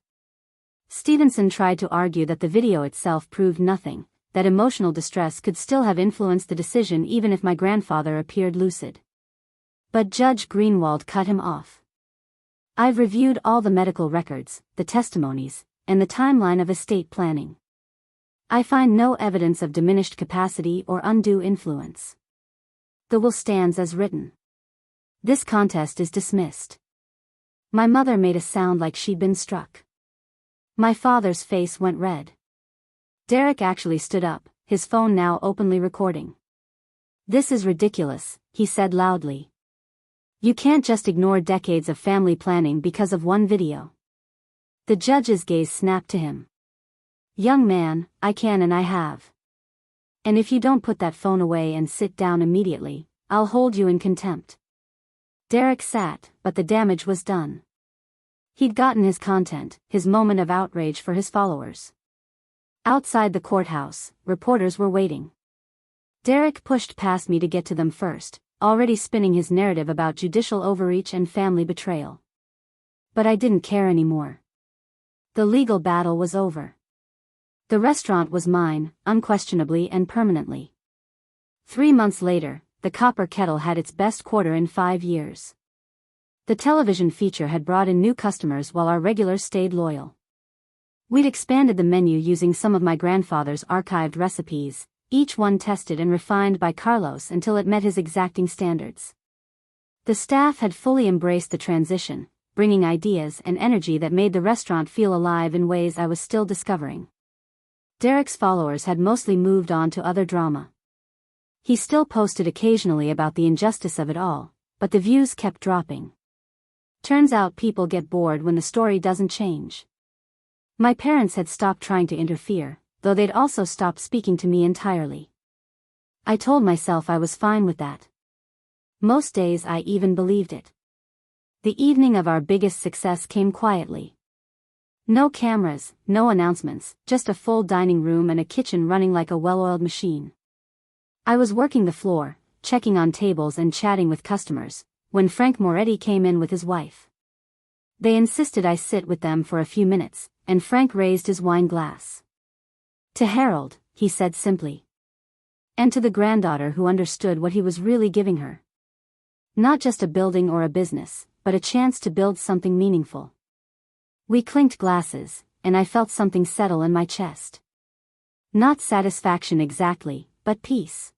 Stevenson tried to argue that the video itself proved nothing, that emotional distress could still have influenced the decision even if my grandfather appeared lucid. But Judge Greenwald cut him off. "I've reviewed all the medical records, the testimonies, and the timeline of estate planning. I find no evidence of diminished capacity or undue influence. The will stands as written. This contest is dismissed." My mother made a sound like she'd been struck. My father's face went red. Derek actually stood up, his phone now openly recording. "This is ridiculous," he said loudly. "You can't just ignore decades of family planning because of one video." The judge's gaze snapped to him. "Young man, I can and I have. And if you don't put that phone away and sit down immediately, I'll hold you in contempt." Derek sat, but the damage was done. He'd gotten his content, his moment of outrage for his followers. Outside the courthouse, reporters were waiting. Derek pushed past me to get to them first, already spinning his narrative about judicial overreach and family betrayal. But I didn't care anymore. The legal battle was over. The restaurant was mine, unquestionably and permanently. 3 months later, the Copper Kettle had its best quarter in 5 years. The television feature had brought in new customers while our regulars stayed loyal. We'd expanded the menu using some of my grandfather's archived recipes, each one tested and refined by Carlos until it met his exacting standards. The staff had fully embraced the transition, bringing ideas and energy that made the restaurant feel alive in ways I was still discovering. Derek's followers had mostly moved on to other drama. He still posted occasionally about the injustice of it all, but the views kept dropping. Turns out people get bored when the story doesn't change. My parents had stopped trying to interfere, though they'd also stopped speaking to me entirely. I told myself I was fine with that. Most days I even believed it. The evening of our biggest success came quietly. No cameras, no announcements, just a full dining room and a kitchen running like a well-oiled machine. I was working the floor, checking on tables and chatting with customers, when Frank Moretti came in with his wife. They insisted I sit with them for a few minutes, and Frank raised his wine glass. "To Harold," he said simply. And to the granddaughter who understood what he was really giving her. Not just a building or a business, but a chance to build something meaningful. We clinked glasses, and I felt something settle in my chest. Not satisfaction exactly, but peace.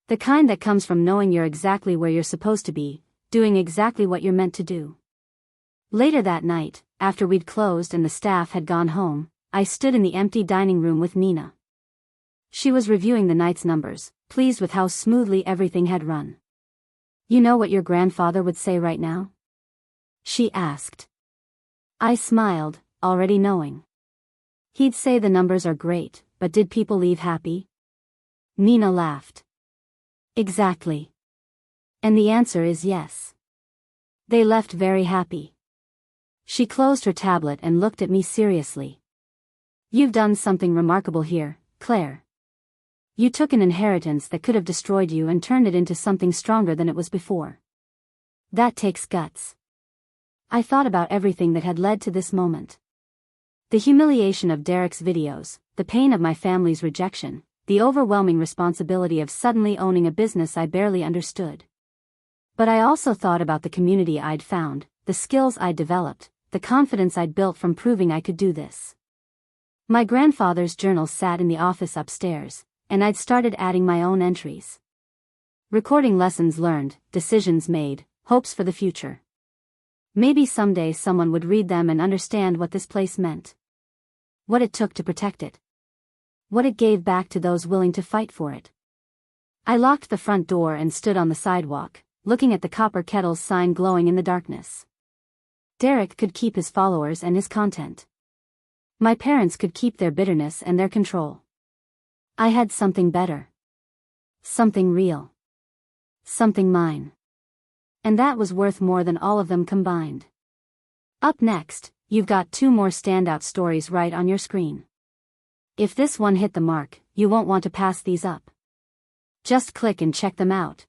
The kind that comes from knowing you're exactly where you're supposed to be, doing exactly what you're meant to do. Later that night, after we'd closed and the staff had gone home, I stood in the empty dining room with Nina. She was reviewing the night's numbers, pleased with how smoothly everything had run. "You know what your grandfather would say right now?" she asked. I smiled, already knowing. "He'd say the numbers are great, but did people leave happy?" Nina laughed. "Exactly. And the answer is yes. They left very happy." She closed her tablet and looked at me seriously. "You've done something remarkable here, Claire. You took an inheritance that could have destroyed you and turned it into something stronger than it was before. That takes guts." I thought about everything that had led to this moment. The humiliation of Derek's videos, the pain of my family's rejection, the overwhelming responsibility of suddenly owning a business I barely understood. But I also thought about the community I'd found, the skills I'd developed, the confidence I'd built from proving I could do this. My grandfather's journal sat in the office upstairs, and I'd started adding my own entries. Recording lessons learned, decisions made, hopes for the future. Maybe someday someone would read them and understand what this place meant. What it took to protect it. What it gave back to those willing to fight for it. I locked the front door and stood on the sidewalk, looking at the Copper Kettle's sign glowing in the darkness. Derek could keep his followers and his content. My parents could keep their bitterness and their control. I had something better. Something real. Something mine. And that was worth more than all of them combined. Up next, You've got 2 more standout stories right on your screen. If this one hit the mark, you won't want to pass these up. Just click and check them out.